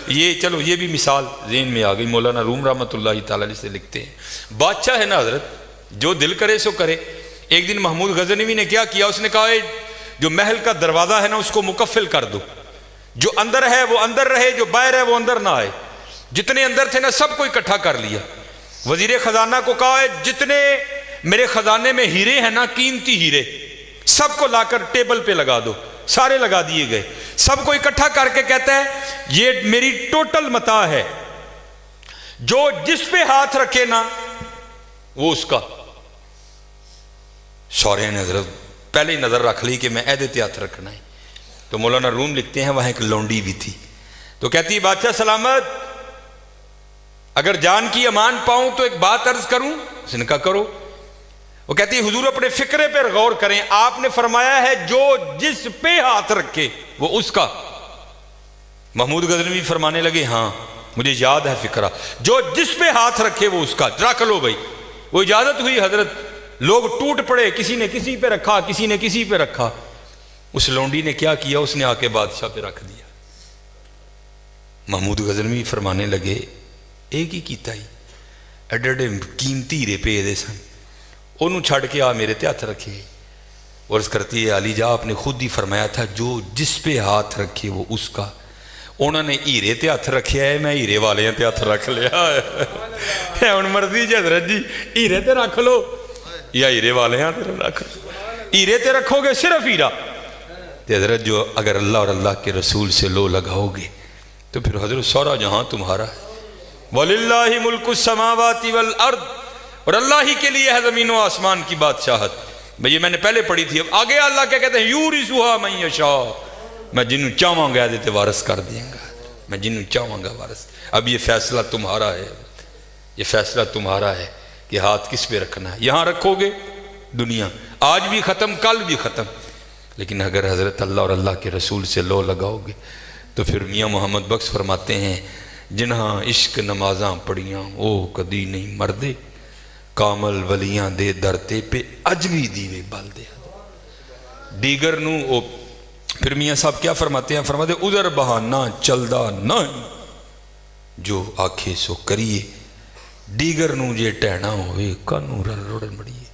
یہ چلو یہ بھی مثال ذہن میں آ گئی. مولانا روم رحمۃ اللہ تعالیٰ علیہ سے لکھتے ہیں بادشاہ ہے نا حضرت, جو دل کرے سو کرے. ایک دن محمود غزنوی نے کیا کیا, اس نے کہا جو محل کا دروازہ ہے نا اس کو مکفل کر دو, جو اندر ہے وہ اندر رہے, جو باہر ہے وہ اندر نہ آئے. جتنے اندر تھے نا سب کو اکٹھا کر لیا. وزیر خزانہ کو کہا جتنے میرے خزانے میں ہیرے ہیں نا قیمتی ہیرے سب کو لا کر ٹیبل پہ لگا دو. سارے لگا دیے گئے. سب کو اکٹھا کر کے کہتا ہے یہ میری ٹوٹل متاع ہے, جو جس پہ ہاتھ رکھے نا وہ اس کا. سورے نے حضرت پہلے ہی نظر رکھ لی کہ میں عہدے پہ ہاتھ رکھنا ہے. تو مولانا روم لکھتے ہیں وہاں ایک لونڈی بھی تھی, تو کہتی ہے بادشاہ سلامت, اگر جان کی امان پاؤں تو ایک بات عرض کروں. اس نے کہا کرو. وہ کہتی ہے حضور اپنے فکرے پر غور کریں, آپ نے فرمایا ہے جو جس پہ ہاتھ رکھے وہ اس کا. محمود غزنوی فرمانے لگے ہاں مجھے یاد ہے فکرہ, جو جس پہ ہاتھ رکھے وہ اس کا, رکھ لو بھائی. وہ اجازت ہوئی حضرت, لوگ ٹوٹ پڑے, کسی نے کسی پہ رکھا, کسی نے کسی پہ رکھا. اس لونڈی نے کیا کیا, اس نے آ کے بادشاہ پہ رکھ دیا. محمود غزنوی فرمانے لگے ایک ہی کیتا ہی, ایڈے ایڈے قیمتی ہیرے پے دے سن, انہوں چھڑ کے آ میرے تے ہاتھ رکھے. عرض کرتی ہے علی جا آپ نے خود ہی فرمایا تھا جو جس پہ ہاتھ رکھے وہ اس کا. انہوں نے ہیرے تے ہاتھ رکھیا ہے, میں ہیرے والے تے ہاتھ رکھ لیا ہے. ہن مرضی جی حضرت جی, ہیرے تے رکھ لو یا ہیرے والے تے رکھ لو. ہیرے تے رکھو گے صرف ہیرا, تے حضرت جو اگر اللہ اور اللہ کے رسول سے لو لگاؤ گے تو پھر حضرت سارا جہاں تمہارا ہے. وَلِلَّهِ مُلْكُ السَّمَاوَاتِ وَالْأَرْضِ, اور اللہ ہی کے لیے ہے زمین و آسمان کی بادشاہت. یہ میں نے پہلے پڑھی تھی. اب آگے اللہ کیا کہتے ہیں یورثُهَا مَن یشاء, میں جنہوں چاہوں گا دیتے وارث کر دیں گا, میں جنہوں چاہوں گا وارث. اب یہ فیصلہ تمہارا ہے, یہ فیصلہ تمہارا ہے کہ ہاتھ کس پہ رکھنا ہے. یہاں رکھو گے دنیا آج بھی ختم کل بھی ختم, لیکن اگر حضرت اللہ اور اللہ کے رسول سے لو لگاؤ گے تو پھر میاں محمد بخش فرماتے ہیں جنہاں عشق نمازاں پڑھیاں وہ کدی نہیں مردے, کامل ولیاں دے درتے پہ اج بھی دیوے بال دے. دیگر نو او پھر میاں صاحب کیا فرماتے ہیں, فرماتے ادھر بہانہ چلدا نہ جو آکھے سو کریے, دیگر نو جے ٹہنا ہوئے کانو رڑن بڑیے.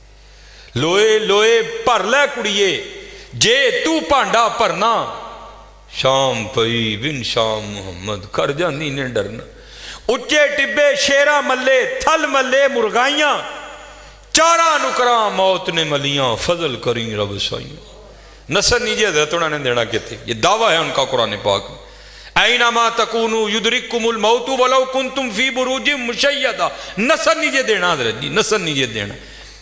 لوئے لوئے پر لے کڑیے جے تو پانڈا پرنا, شام پئی بن شام محمد کر جاندی نے ڈرنا. اچے ٹبے شیرہ ملے تھل ملے مرغائیاں, چارہ نکراں موت نے ملیاں, فضل کریں رب سائیاں. نصر نیجے حضرت انہوں نے دینا کہتے, یہ دعویٰ ہے ان کا قرآن پاک میں. اینما تکونو یدرککم الموت ولو کنتم فی بروج مشیدہ, نصر نیجے دینا حضرت جی, نصر نیجے دینا.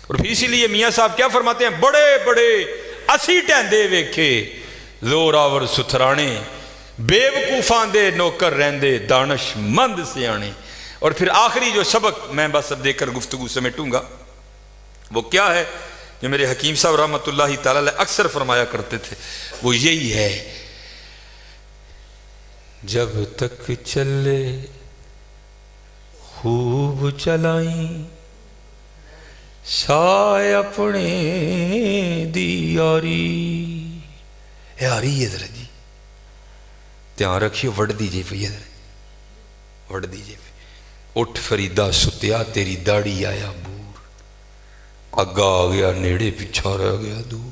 اور پھر اسی لیے میاں صاحب کیا فرماتے ہیں, بڑے بڑے اسی ٹہندے ویکھے زور آور ستھرانے, بیوقوفان دے نوکر رہندے دانش مند سے آنے. اور پھر آخری جو سبق میں بس اب دے کر گفتگو سمیٹوں گا وہ کیا ہے, جو میرے حکیم صاحب رحمۃ اللہ تعالی اکثر فرمایا کرتے تھے, وہ یہی ہے جب تک چلے خوب چلائیں سائے اپنے دی یاری. یاری ہے ذرا جی دھیان رکھیے, وڑ دیجئے پہ ذرا وڑ دیجئے پہ. اٹھ فریدہ ستیا تیری داڑھی آیا بور, اگا آ گیا نیڑے پچھا رہ گیا دور.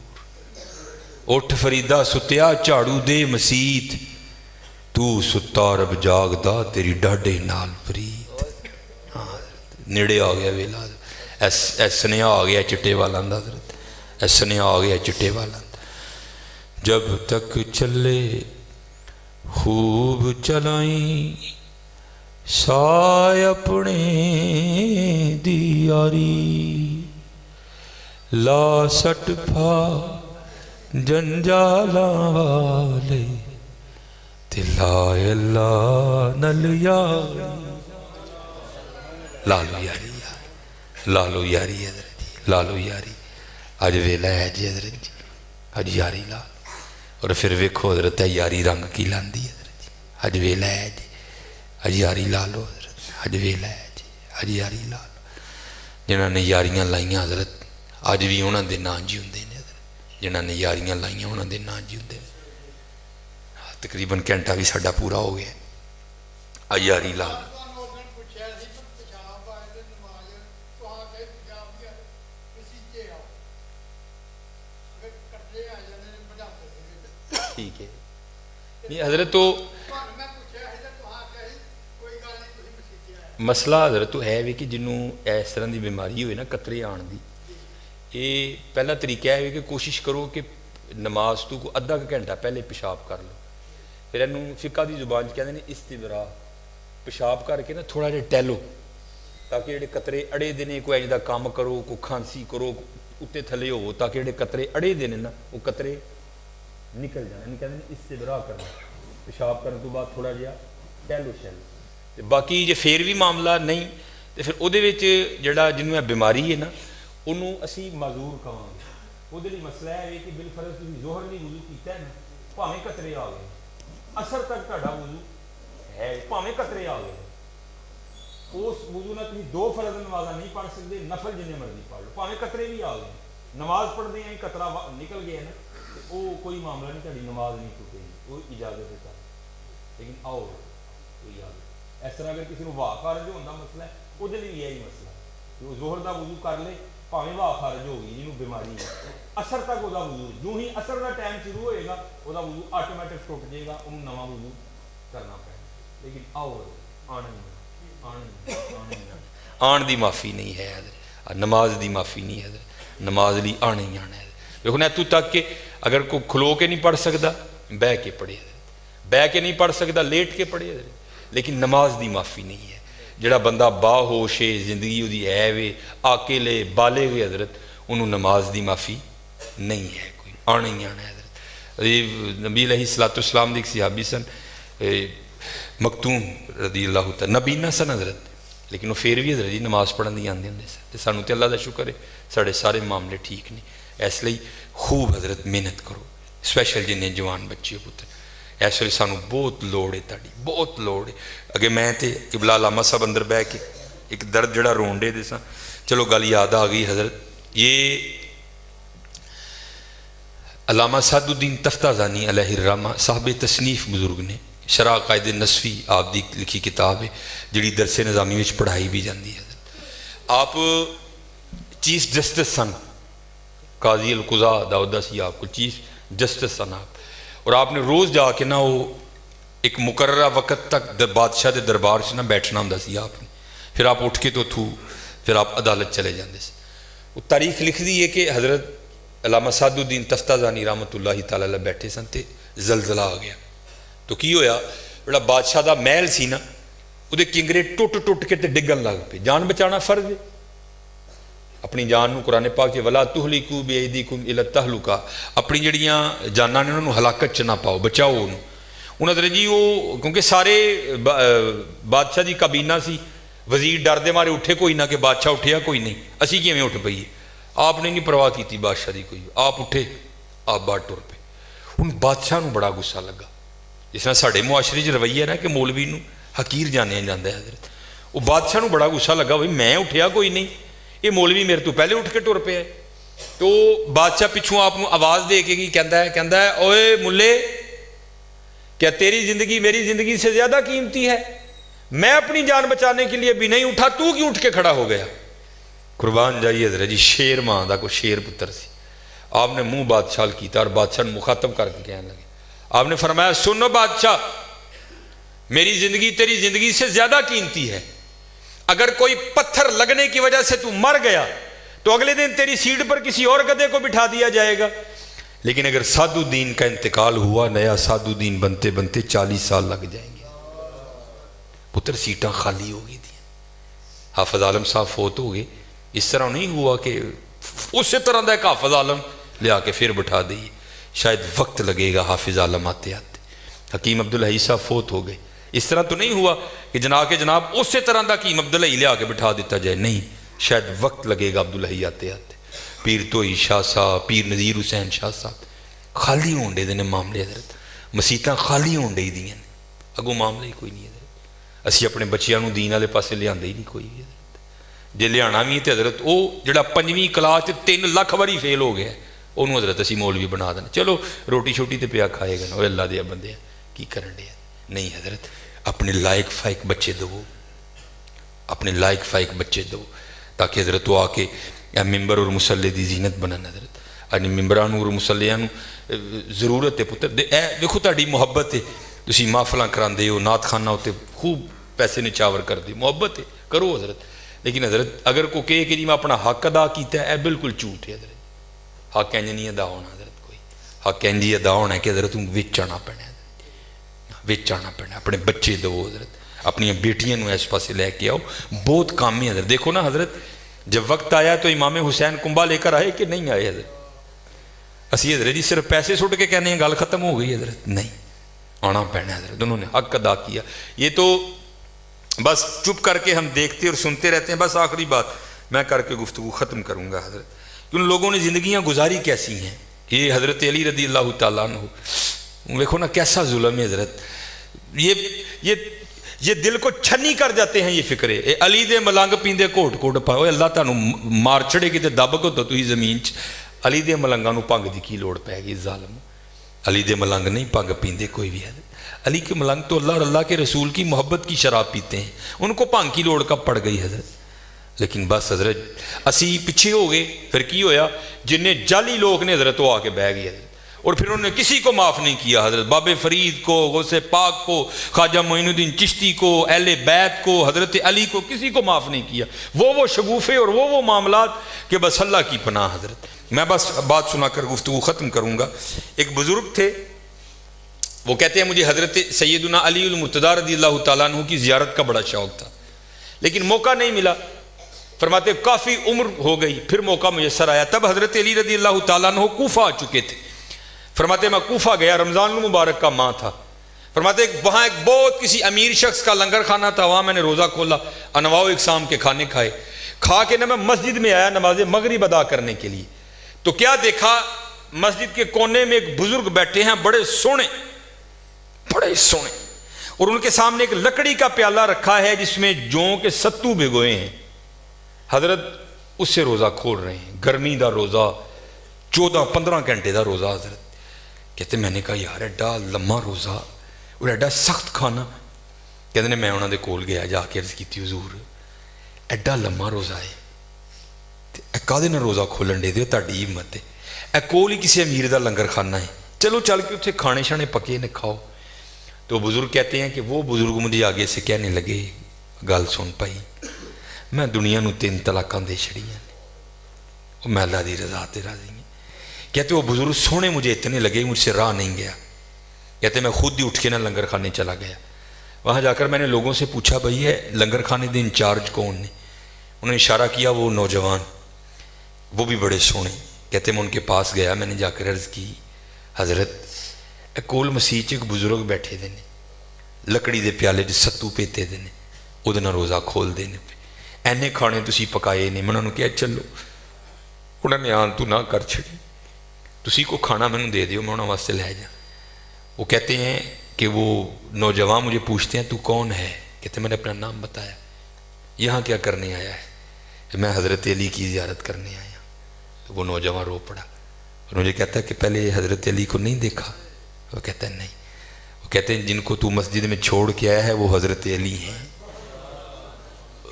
اٹھ فریدہ ستیا جھاڑو دے مسیت, تو ستا رب جاگدا تیری ڈاڈے نال پریت. نیڑے آ گیا ویلا, ایسنے آ گیا چٹے والا حضرت, ایسنے آ گیا چٹے والا. جب تک چلے خوب چلائیں سائے اپنے دی یاری, لا سٹ پھا جنجالاں والے تلائے اللہ نل یاری. لالو یاری, لالو یاری حضرت جی, لالو یاری. آج ویلا ہے جی حضرت جی, آج یاری لالو. اور پھر ویکھو حضرت یاری رنگ کی لاندی حضرت جی, آج ویلا ہے جی, آج یاری لالو حضرت, آج ویلا ہے جی, آج یاری لالو. جنہاں نے یاریاں لائیاں حضرت آج بھی انہاں دے نا جیوندے نے حضرت, جنہاں نے یاریاں لائیاں انہاں دے نا جیوندے نے. تقریباً گھنٹہ بھی ساڈا پورا ہو گیا, آج یاری لالو. ٹھیک ہے نہیں حضرت, تو مسئلہ حضرت تو ہے بھی کہ جنہوں اس طرح دی بیماری ہوئے نا قطرے آن دی, یہ پہلا طریقہ ہے کہ کوشش کرو کہ نماز تو کوئی ادھا گھنٹہ پہلے پیشاب کر لو، پھر اینوں فقہ دی زبان کہتے ہیں استبراء، پیشاب کر کے نا تھوڑا جہا ٹہلو تاکہ جڑے قطرے اڑے دینے، کوئی اینج دا کام کرو، کوئی کھانسی کرو اتنے تھلے ہو تاکہ جڑے قطرے اڑے دینے نا وہ قطرے نکل جانے، کہتے ہیں استبراء کرنا، پیشاب کرنے تو بعد تھوڑا جہا ٹہلو شہلو۔ باقی جے پھر بھی معاملہ نہیں تو پھر وہ جڑا جنوں یہ بیماری ہے نا انہوں اسی معذور کہاں گے، وہ مسئلہ ہے کہ بالفرض تھی ظہر نہیں وضو کیتا ہے نا، بھاویں قطرے آ گئے، اثر تک تہاڈا وضو ہے، بھاویں قطرے آ گئے، اس وضو نہ تھی دو فرض نمازاں نہیں پڑھ سکتے، نفل جننے مرضی پڑھ لو، بھاویں قطرے بھی آ گئے، نماز پڑھتے ہیں قطرہ نکل گیا نا وہ کوئی معاملہ نہیں، تہاڈی نماز نہیں ٹوٹے گی، وہ اجازت دیتا ہے۔ لیکن آؤ کوئی اجازت اس طرح اگر کسی کو واہ خارج ہوتا مسئلہ ہے وہ بھی یہی مسئلہ ہے کہ وہ ظہر دا وضو کر لے بھاویں واہ خارج ہوگی جنہوں بیماری ہے، اثر تک وہ وضو جو ہی اثر کا ٹائم شروع ہوئے گا وہ وضو آٹومیٹک ٹوٹ جائے گا، انہوں نواں وضو کرنا پڑے گا۔ لیکن آؤ آن دی معافی نہیں ہے حضرت، نماز دی معافی نہیں ہے حضرت، نماز لی آنا ہی آنا ہے۔ دیکھو نا تو تک کہ اگر کوئی کھلو کے نہیں پڑھ سکتا بہ کے پڑھے حضرت، بہ کے نہیں پڑھ سکتا لیٹ کے پڑھے حضرت، لیکن نماز دی معافی نہیں ہے۔ جڑا بندہ با ہوش ہے، زندگی دی ہے وے آکلے بالغ ہے حضرت، انہوں نماز دی معافی نہیں ہے، کوئی آنا ہی آنا ہے حضرت۔ نبی علیہ الصلوۃ والسلام دی ایک صحابی سن مکتوم رضی اللہ تعالیٰ، نبی نہ سن حضرت لیکن وہ پھر بھی حضرت جی نماز پڑھن دی آندے ہوندے سن، سانوں تے اللہ دا شکر ہے ساڑے سارے معاملے ٹھیک نہیں، اس لیے خوب حضرت محنت کرو، اسپیشل جنہیں جوان بچے ہو پتر، اس ویلے سانوں بہت لوڑ ہے تہاڈی، بہت لوڑ ہے۔ اگے میں تے قبلہ علامہ صاحب اندر بہ کے ایک درد جڑا رونڈے دے ساں، چلو گل یاد آ گئی حضرت، یہ علامہ سعد الدین تفتازانی علیہ الرحمہ صاحب تصنیف بزرگ نے، شرح قائد نصفی آپ دی لکھی کتاب ہے جڑی درس نظامی وچ پڑھائی بھی جاندی ہے۔ آپ چیف جسٹس سن، قاضی القضاء دا عہدہ سی آپ کو، چیف جسٹس سن آپ، اور آپ نے روز جا کے نا وہ ایک مقررہ وقت تک بادشاہ دے دربار سے نہ بیٹھنا ہوندا سی آپ نے، پھر آپ اٹھ کے تو پھر آپ عدالت چلے جاندے سے۔ وہ تاریخ لکھ دی ہے کہ حضرت علامہ سعد الدین تفتازانی رحمۃ اللہ تعالی علیہ بیٹھے سن تے زلزلہ آ گیا، تو کی ہویا جڑا بادشاہ دا محل سی نا وہ کنگرے ٹوٹ کے تے ڈگن لگ پے، جان بچانا فرض ہے، اپنی جان نو قرآن پاک کہ ولا تہلکوا بایدیکم الی التہلکہ، اپنی جڑیاں جاناں نے انہوں ہلاکت چ نہ پاؤ، بچاؤ انہوں حضرت جی وہ کیونکہ سارے بادشاہ دی کابینہ سی، وزیر ڈر دے مارے اٹھے کوئی نہ کہ بادشاہ اٹھیا کوئی نہیں، اسی کیویں اٹھ پئیے، آپ نے نہیں پرواہ کیتی بادشاہ دی کوئی، آپ اٹھے آپ باہر ٹر پے۔ ان بادشاہ نو بڑا غصہ لگا، جس طرح ساڈے معاشرے چ رویہ ہے نا کہ مولوی نو حقیر جانیا جاندا ہے حضرت، وہ بادشاہ نو بڑا غصہ لگا بھائی میں اٹھیا کوئی نہیں، یہ مولوی میرے تو پہلے اٹھ کے ٹر پیا ہے۔ تو بادشاہ پچھوں آپ آواز دے کے کہندا ہے اوئے ملے، کیا تیری زندگی میری زندگی سے زیادہ قیمتی ہے؟ میں اپنی جان بچانے کے لیے بھی نہیں اٹھا، تو کیوں اٹھ کے کھڑا ہو گیا؟ قربان جائیے حضرت جی، شیر ماں دا کوئی شیر پتر سی، آپ نے منہ بادشاہ کیتا اور بادشاہ نے مخاطب کر کے کہنے لگے، آپ نے فرمایا سنو بادشاہ، میری زندگی تیری زندگی سے زیادہ قیمتی ہے، اگر کوئی پتھر لگنے کی وجہ سے تو مر گیا تو اگلے دن تیری سیٹ پر کسی اور گدھے کو بٹھا دیا جائے گا، لیکن اگر سعد الدین کا انتقال ہوا، نیا سعد الدین بنتے بنتے 40 سال لگ جائیں گے، پتر سیٹاں خالی ہو گئی تھیں، حافظ عالم صاحب فوت ہو گئے، اس طرح نہیں ہوا کہ اسی طرح دا ایک حافظ عالم لے آ کے پھر بٹھا دئیے، شاید وقت لگے گا حافظ عالم آتے آتے۔ حکیم عبدالحی صاحب فوت ہو گئے، اس طرح تو نہیں ہوا کہ جناب اسی طرح دا حکیم عبدالحی لے آ کے بٹھا دیتا جائے، نہیں، شاید وقت لگے گا عبدالحی آتے آتے۔ پیر توئی شاہ صاحب، پیر نذیر حسین شاہ صاحب خالی ہون دے دینے معاملے حضرت، مسیتاں خالی ہون دے دیاں نے، اگوں معاملے ہی کوئی نہیں حضرت، اسی اپنے بچیاں نو دین والے پاسے لے آندے ہی نہیں کوئی حضرت، جے لے آنا بھی تے حضرت او جڑا 5ویں کلاس 3 لاکھ واری فیل ہو گیا انہوں حضرت اسی مولوی بنا دینا، چلو روٹی شوٹی تے پیا کھائے گا نا، وہ اللہ دیا بندے کی کرن دے، نہیں حضرت اپنے لائق فائق بچے دو، اپنے لائق فائق بچے دو، تاکہ حضرت وہ آ کے ممبر اور مسلح دی زینت بنن حضرت، یعنی ممبران اور مسلیاں ضرورت ہے پتر، دیکھو تہاڈی محبت ہے، تسی محفلاں کراندے ہو، نعت خانہ ہوتے خوب پیسے نچاور کر دے، محبت ہے کرو حضرت، لیکن حضرت اگر کوئی کہے کہ جی میں اپنا حق ادا کیتا ہے، بالکل جھوٹ ہے حضرت، حق انج نہیں ادا ہونا حضرت، کوئی حق انجی ادا ہونا ہے کہ حضرت وچ آنا پینا، وچ آنا پینا، اپنے بچے دو حضرت، اپنی بیٹیاں نو اس پاسے لے کے آؤ، بہت کام ہے حضرت۔ دیکھو نا حضرت جب وقت آیا تو امام حسین کنبا لے کر آئے کہ نہیں آئے حضرت؟ اسی حضرت جی صرف پیسے سٹ کے کہنے ہیں گل ختم ہو گئی حضرت، نہیں، آنا پینا حضرت، انہوں نے حق ادا کیا۔ یہ تو بس چپ کر کے ہم دیکھتے اور سنتے رہتے ہیں۔ بس آخری بات میں کر کے گفتگو ختم کروں گا حضرت، کہ ان لوگوں نے زندگیاں گزاری کیسی ہیں۔ یہ حضرت علی رضی اللہ تعالیٰ عنہ، دیکھو نا کیسا ظلم ہے حضرت، یہ دل کو چھنی کر جاتے ہیں یہ فکرے۔ اے علی دے ملنگ پیندے کوٹ کوٹ پاؤ، اللہ تانوں مار چھڑے گی تے دب کو تو تھی زمین چ، علی دے ملنگاں نو پنگ دی کی لوڑ پے گی ظالم؟ علی دے ملنگ نہیں پنگ پیندے کوئی بھی حضرت، علی کے ملنگ تو اللہ اور اللہ کے رسول کی محبت کی شراب پیتے ہیں، ان کو پنگ کی لوڑ کب پڑ گئی حضرت؟ لیکن بس حضرت اسی پیچھے ہو گئے، پھر کی ہویا؟ جنہیں جعلی لوگ نے حضرت وہ آ کے بہ گئے حضرت، اور پھر انہوں نے کسی کو معاف نہیں کیا حضرت، باب فرید کو، غوث پاک کو، خواجہ معین الدین چشتی کو، اہل بیت کو، حضرت علی کو، کسی کو معاف نہیں کیا۔ وہ شگوفے اور وہ معاملات کہ بس اللہ کی پناہ حضرت۔ میں بس بات سنا کر گفتگو ختم کروں گا۔ ایک بزرگ تھے، وہ کہتے ہیں مجھے حضرت سیدنا علی المرتضیٰ رضی اللہ تعالیٰ عنہ کی زیارت کا بڑا شوق تھا، لیکن موقع نہیں ملا۔ فرماتے کافی عمر ہو گئی، پھر موقع میسر آیا، تب حضرت علی رضی اللہ تعالیٰ عنہ کوفہ آ چکے تھے۔ فرماتے میں کوفہ گیا، رمضان المبارک کا ماہ تھا۔ فرماتے وہاں ایک بہت کسی امیر شخص کا لنگر کھانا تھا، وہاں میں نے روزہ کھولا، انواع و اقسام کے کھانے کھائے، کھا کے نہ میں مسجد میں آیا نماز مغرب ادا کرنے کے لیے، تو کیا دیکھا؟ مسجد کے کونے میں ایک بزرگ بیٹھے ہیں، بڑے سونے، اور ان کے سامنے ایک لکڑی کا پیالہ رکھا ہے جس میں جوں کے ستو بھگوئے ہیں۔ حضرت اس سے روزہ کھول رہے ہیں، گرمی دا روزہ، 14-15 گھنٹے دا روزہ حضرت۔ کہتے میں نے کہا یار ایڈا لمبا روزہ اور ایڈا سخت کھانا، کہتے ہیں میں انہوں نے کول گیا، جا کے عرض کی حضور ایڈا لمبا روزہ ہے، اے کادے نہ روزہ کھولن دے دیو، تہاڈی ہمت ہے، اے کول ہی کسی امیر دا لنگر کھانا ہے، چلو چل کے اتنے کھانے شانے پکے نے کھاؤ۔ تو بزرگ کہتے ہیں کہ وہ بزرگ مجھے آگے سے کہنے لگے گل سن پائی، میں دنیا نو 3 طلاقاں دے چھڑیاں نے، میں اللہ دی رضا تے راضی ہوں۔ کہتے وہ بزرگ سونے مجھے اتنے لگے مجھ سے راہ نہیں گیا، کہتے میں خود ہی اٹھ کے نہ لنگر کھانے چلا گیا۔ وہاں جا کر میں نے لوگوں سے پوچھا بھئی ہے لنگر کھانے دے انچارج کون نے؟ انہوں نے اشارہ کیا وہ نوجوان، وہ بھی بڑے سونے۔ کہتے میں ان کے پاس گیا، میں نے جا کر عرض کی حضرت کول مسیح ایک بزرگ بیٹھے دے نے، لکڑی دے پیالے دے ستو پیتے دے نے، وہ دے نہ روزہ کھول دینے پہ، اینے کھانے تسی پکائے نہیں۔ میں انہوں نے کہا چلو، انہوں نے آن تو نہ کر چھڑی، تسی کو کھانا میں نے دے دیو، میں انہوں واسطے لے جا۔ وہ کہتے ہیں کہ وہ نوجوان مجھے پوچھتے ہیں تو کون ہے؟ کہتے میں نے اپنا نام بتایا، یہاں کیا کرنے آیا ہے؟ میں حضرت علی کی زیارت کرنے آیا۔ تو وہ نوجوان رو پڑا اور مجھے کہتا ہے کہ پہلے حضرت علی کو نہیں دیکھا؟ وہ کہتا ہے نہیں۔ وہ کہتے ہیں جن کو تو مسجد میں چھوڑ کے آیا ہے وہ حضرت علی ہیں،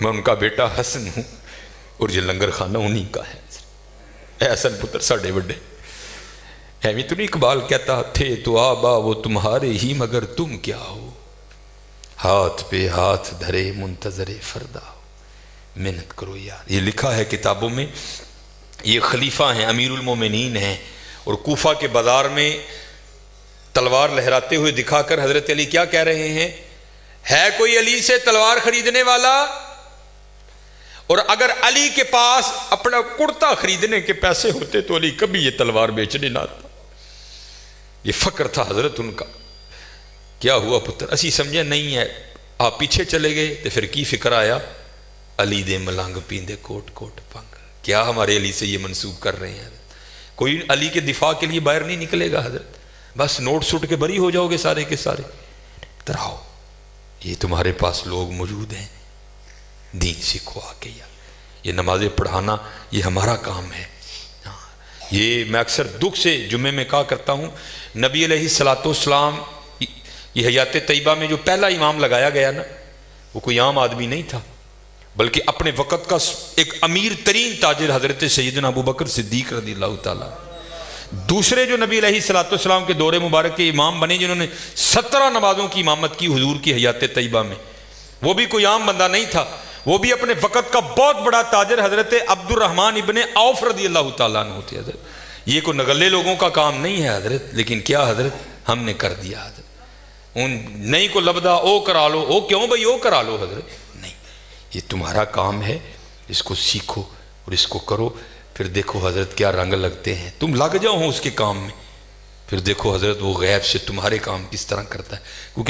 میں ان کا بیٹا حسن ہوں، اور یہ لنگر خانہ انہی کا ہے۔ اے حسن پتر ساڑھے بڑے، ایویں تو نہیں اقبال کہتا تھے تو آبا وہ تمہارے ہی مگر تم کیا ہو، ہاتھ پہ ہاتھ دھرے منتظر فردا ہو، محنت کرو یار۔ یہ لکھا ہے کتابوں میں، یہ خلیفہ ہیں، امیر المومنین ہیں، اور کوفہ کے بازار میں تلوار لہراتے ہوئے دکھا کر حضرت علی کیا کہہ رہے ہیں؟ ہے کوئی علی سے تلوار خریدنے والا؟ اور اگر علی کے پاس اپنا کرتا خریدنے کے پیسے ہوتے تو علی کبھی یہ تلوار بیچنے نہ آتا۔ یہ فقر تھا حضرت ان کا۔ کیا ہوا پتر؟ اسی سمجھے نہیں ہے، آپ پیچھے چلے گئے تو پھر کی فکر آیا؟ علی دے ملنگ پیندے کوٹ کوٹ پنگ۔ کیا ہمارے علی سے یہ منسوب کر رہے ہیں؟ کوئی علی کے دفاع کے لیے باہر نہیں نکلے گا حضرت، بس نوٹ سٹ کے بری ہو جاؤ گے سارے کے سارے۔ تراؤ یہ تمہارے پاس لوگ موجود ہیں، دین سیکھو آ کے، یہ نمازیں پڑھانا یہ ہمارا کام ہے۔ یہ میں اکثر دکھ سے جمعے میں کہا کرتا ہوں، نبی علیہ الصلوۃ والسلام یہ حیات طیبہ میں جو پہلا امام لگایا گیا نا، وہ کوئی عام آدمی نہیں تھا، بلکہ اپنے وقت کا ایک امیر ترین تاجر حضرت سیدنا ابوبکر صدیق رضی اللہ تعالیٰ۔ دوسرے جو نبی علیہ الصلوۃ والسلام کے دور مبارک کے امام بنے جنہوں نے 17 نمازوں کی امامت کی حضور کی حیات طیبہ میں، وہ بھی کوئی عام بندہ نہیں تھا، وہ بھی اپنے وقت کا بہت بڑا تاجر حضرت عبد الرحمن ابن عوف رضی اللہ تعالیٰ عنہ ہوتے حضرت۔ یہ کوئی نگلے لوگوں کا کام نہیں ہے حضرت، لیکن کیا حضرت ہم نے کر دیا حضرت، ان نہیں کو لبدا او کرا لو، او کیوں بھائی او کرا لو حضرت، نہیں، یہ تمہارا کام ہے، اس کو سیکھو اور اس کو کرو، پھر دیکھو حضرت کیا رنگ لگتے ہیں، تم لگ جاؤ اس کے کام میں، پھر دیکھو حضرت وہ غیب سے تمہارے کام کس طرح کرتا ہے، کیونکہ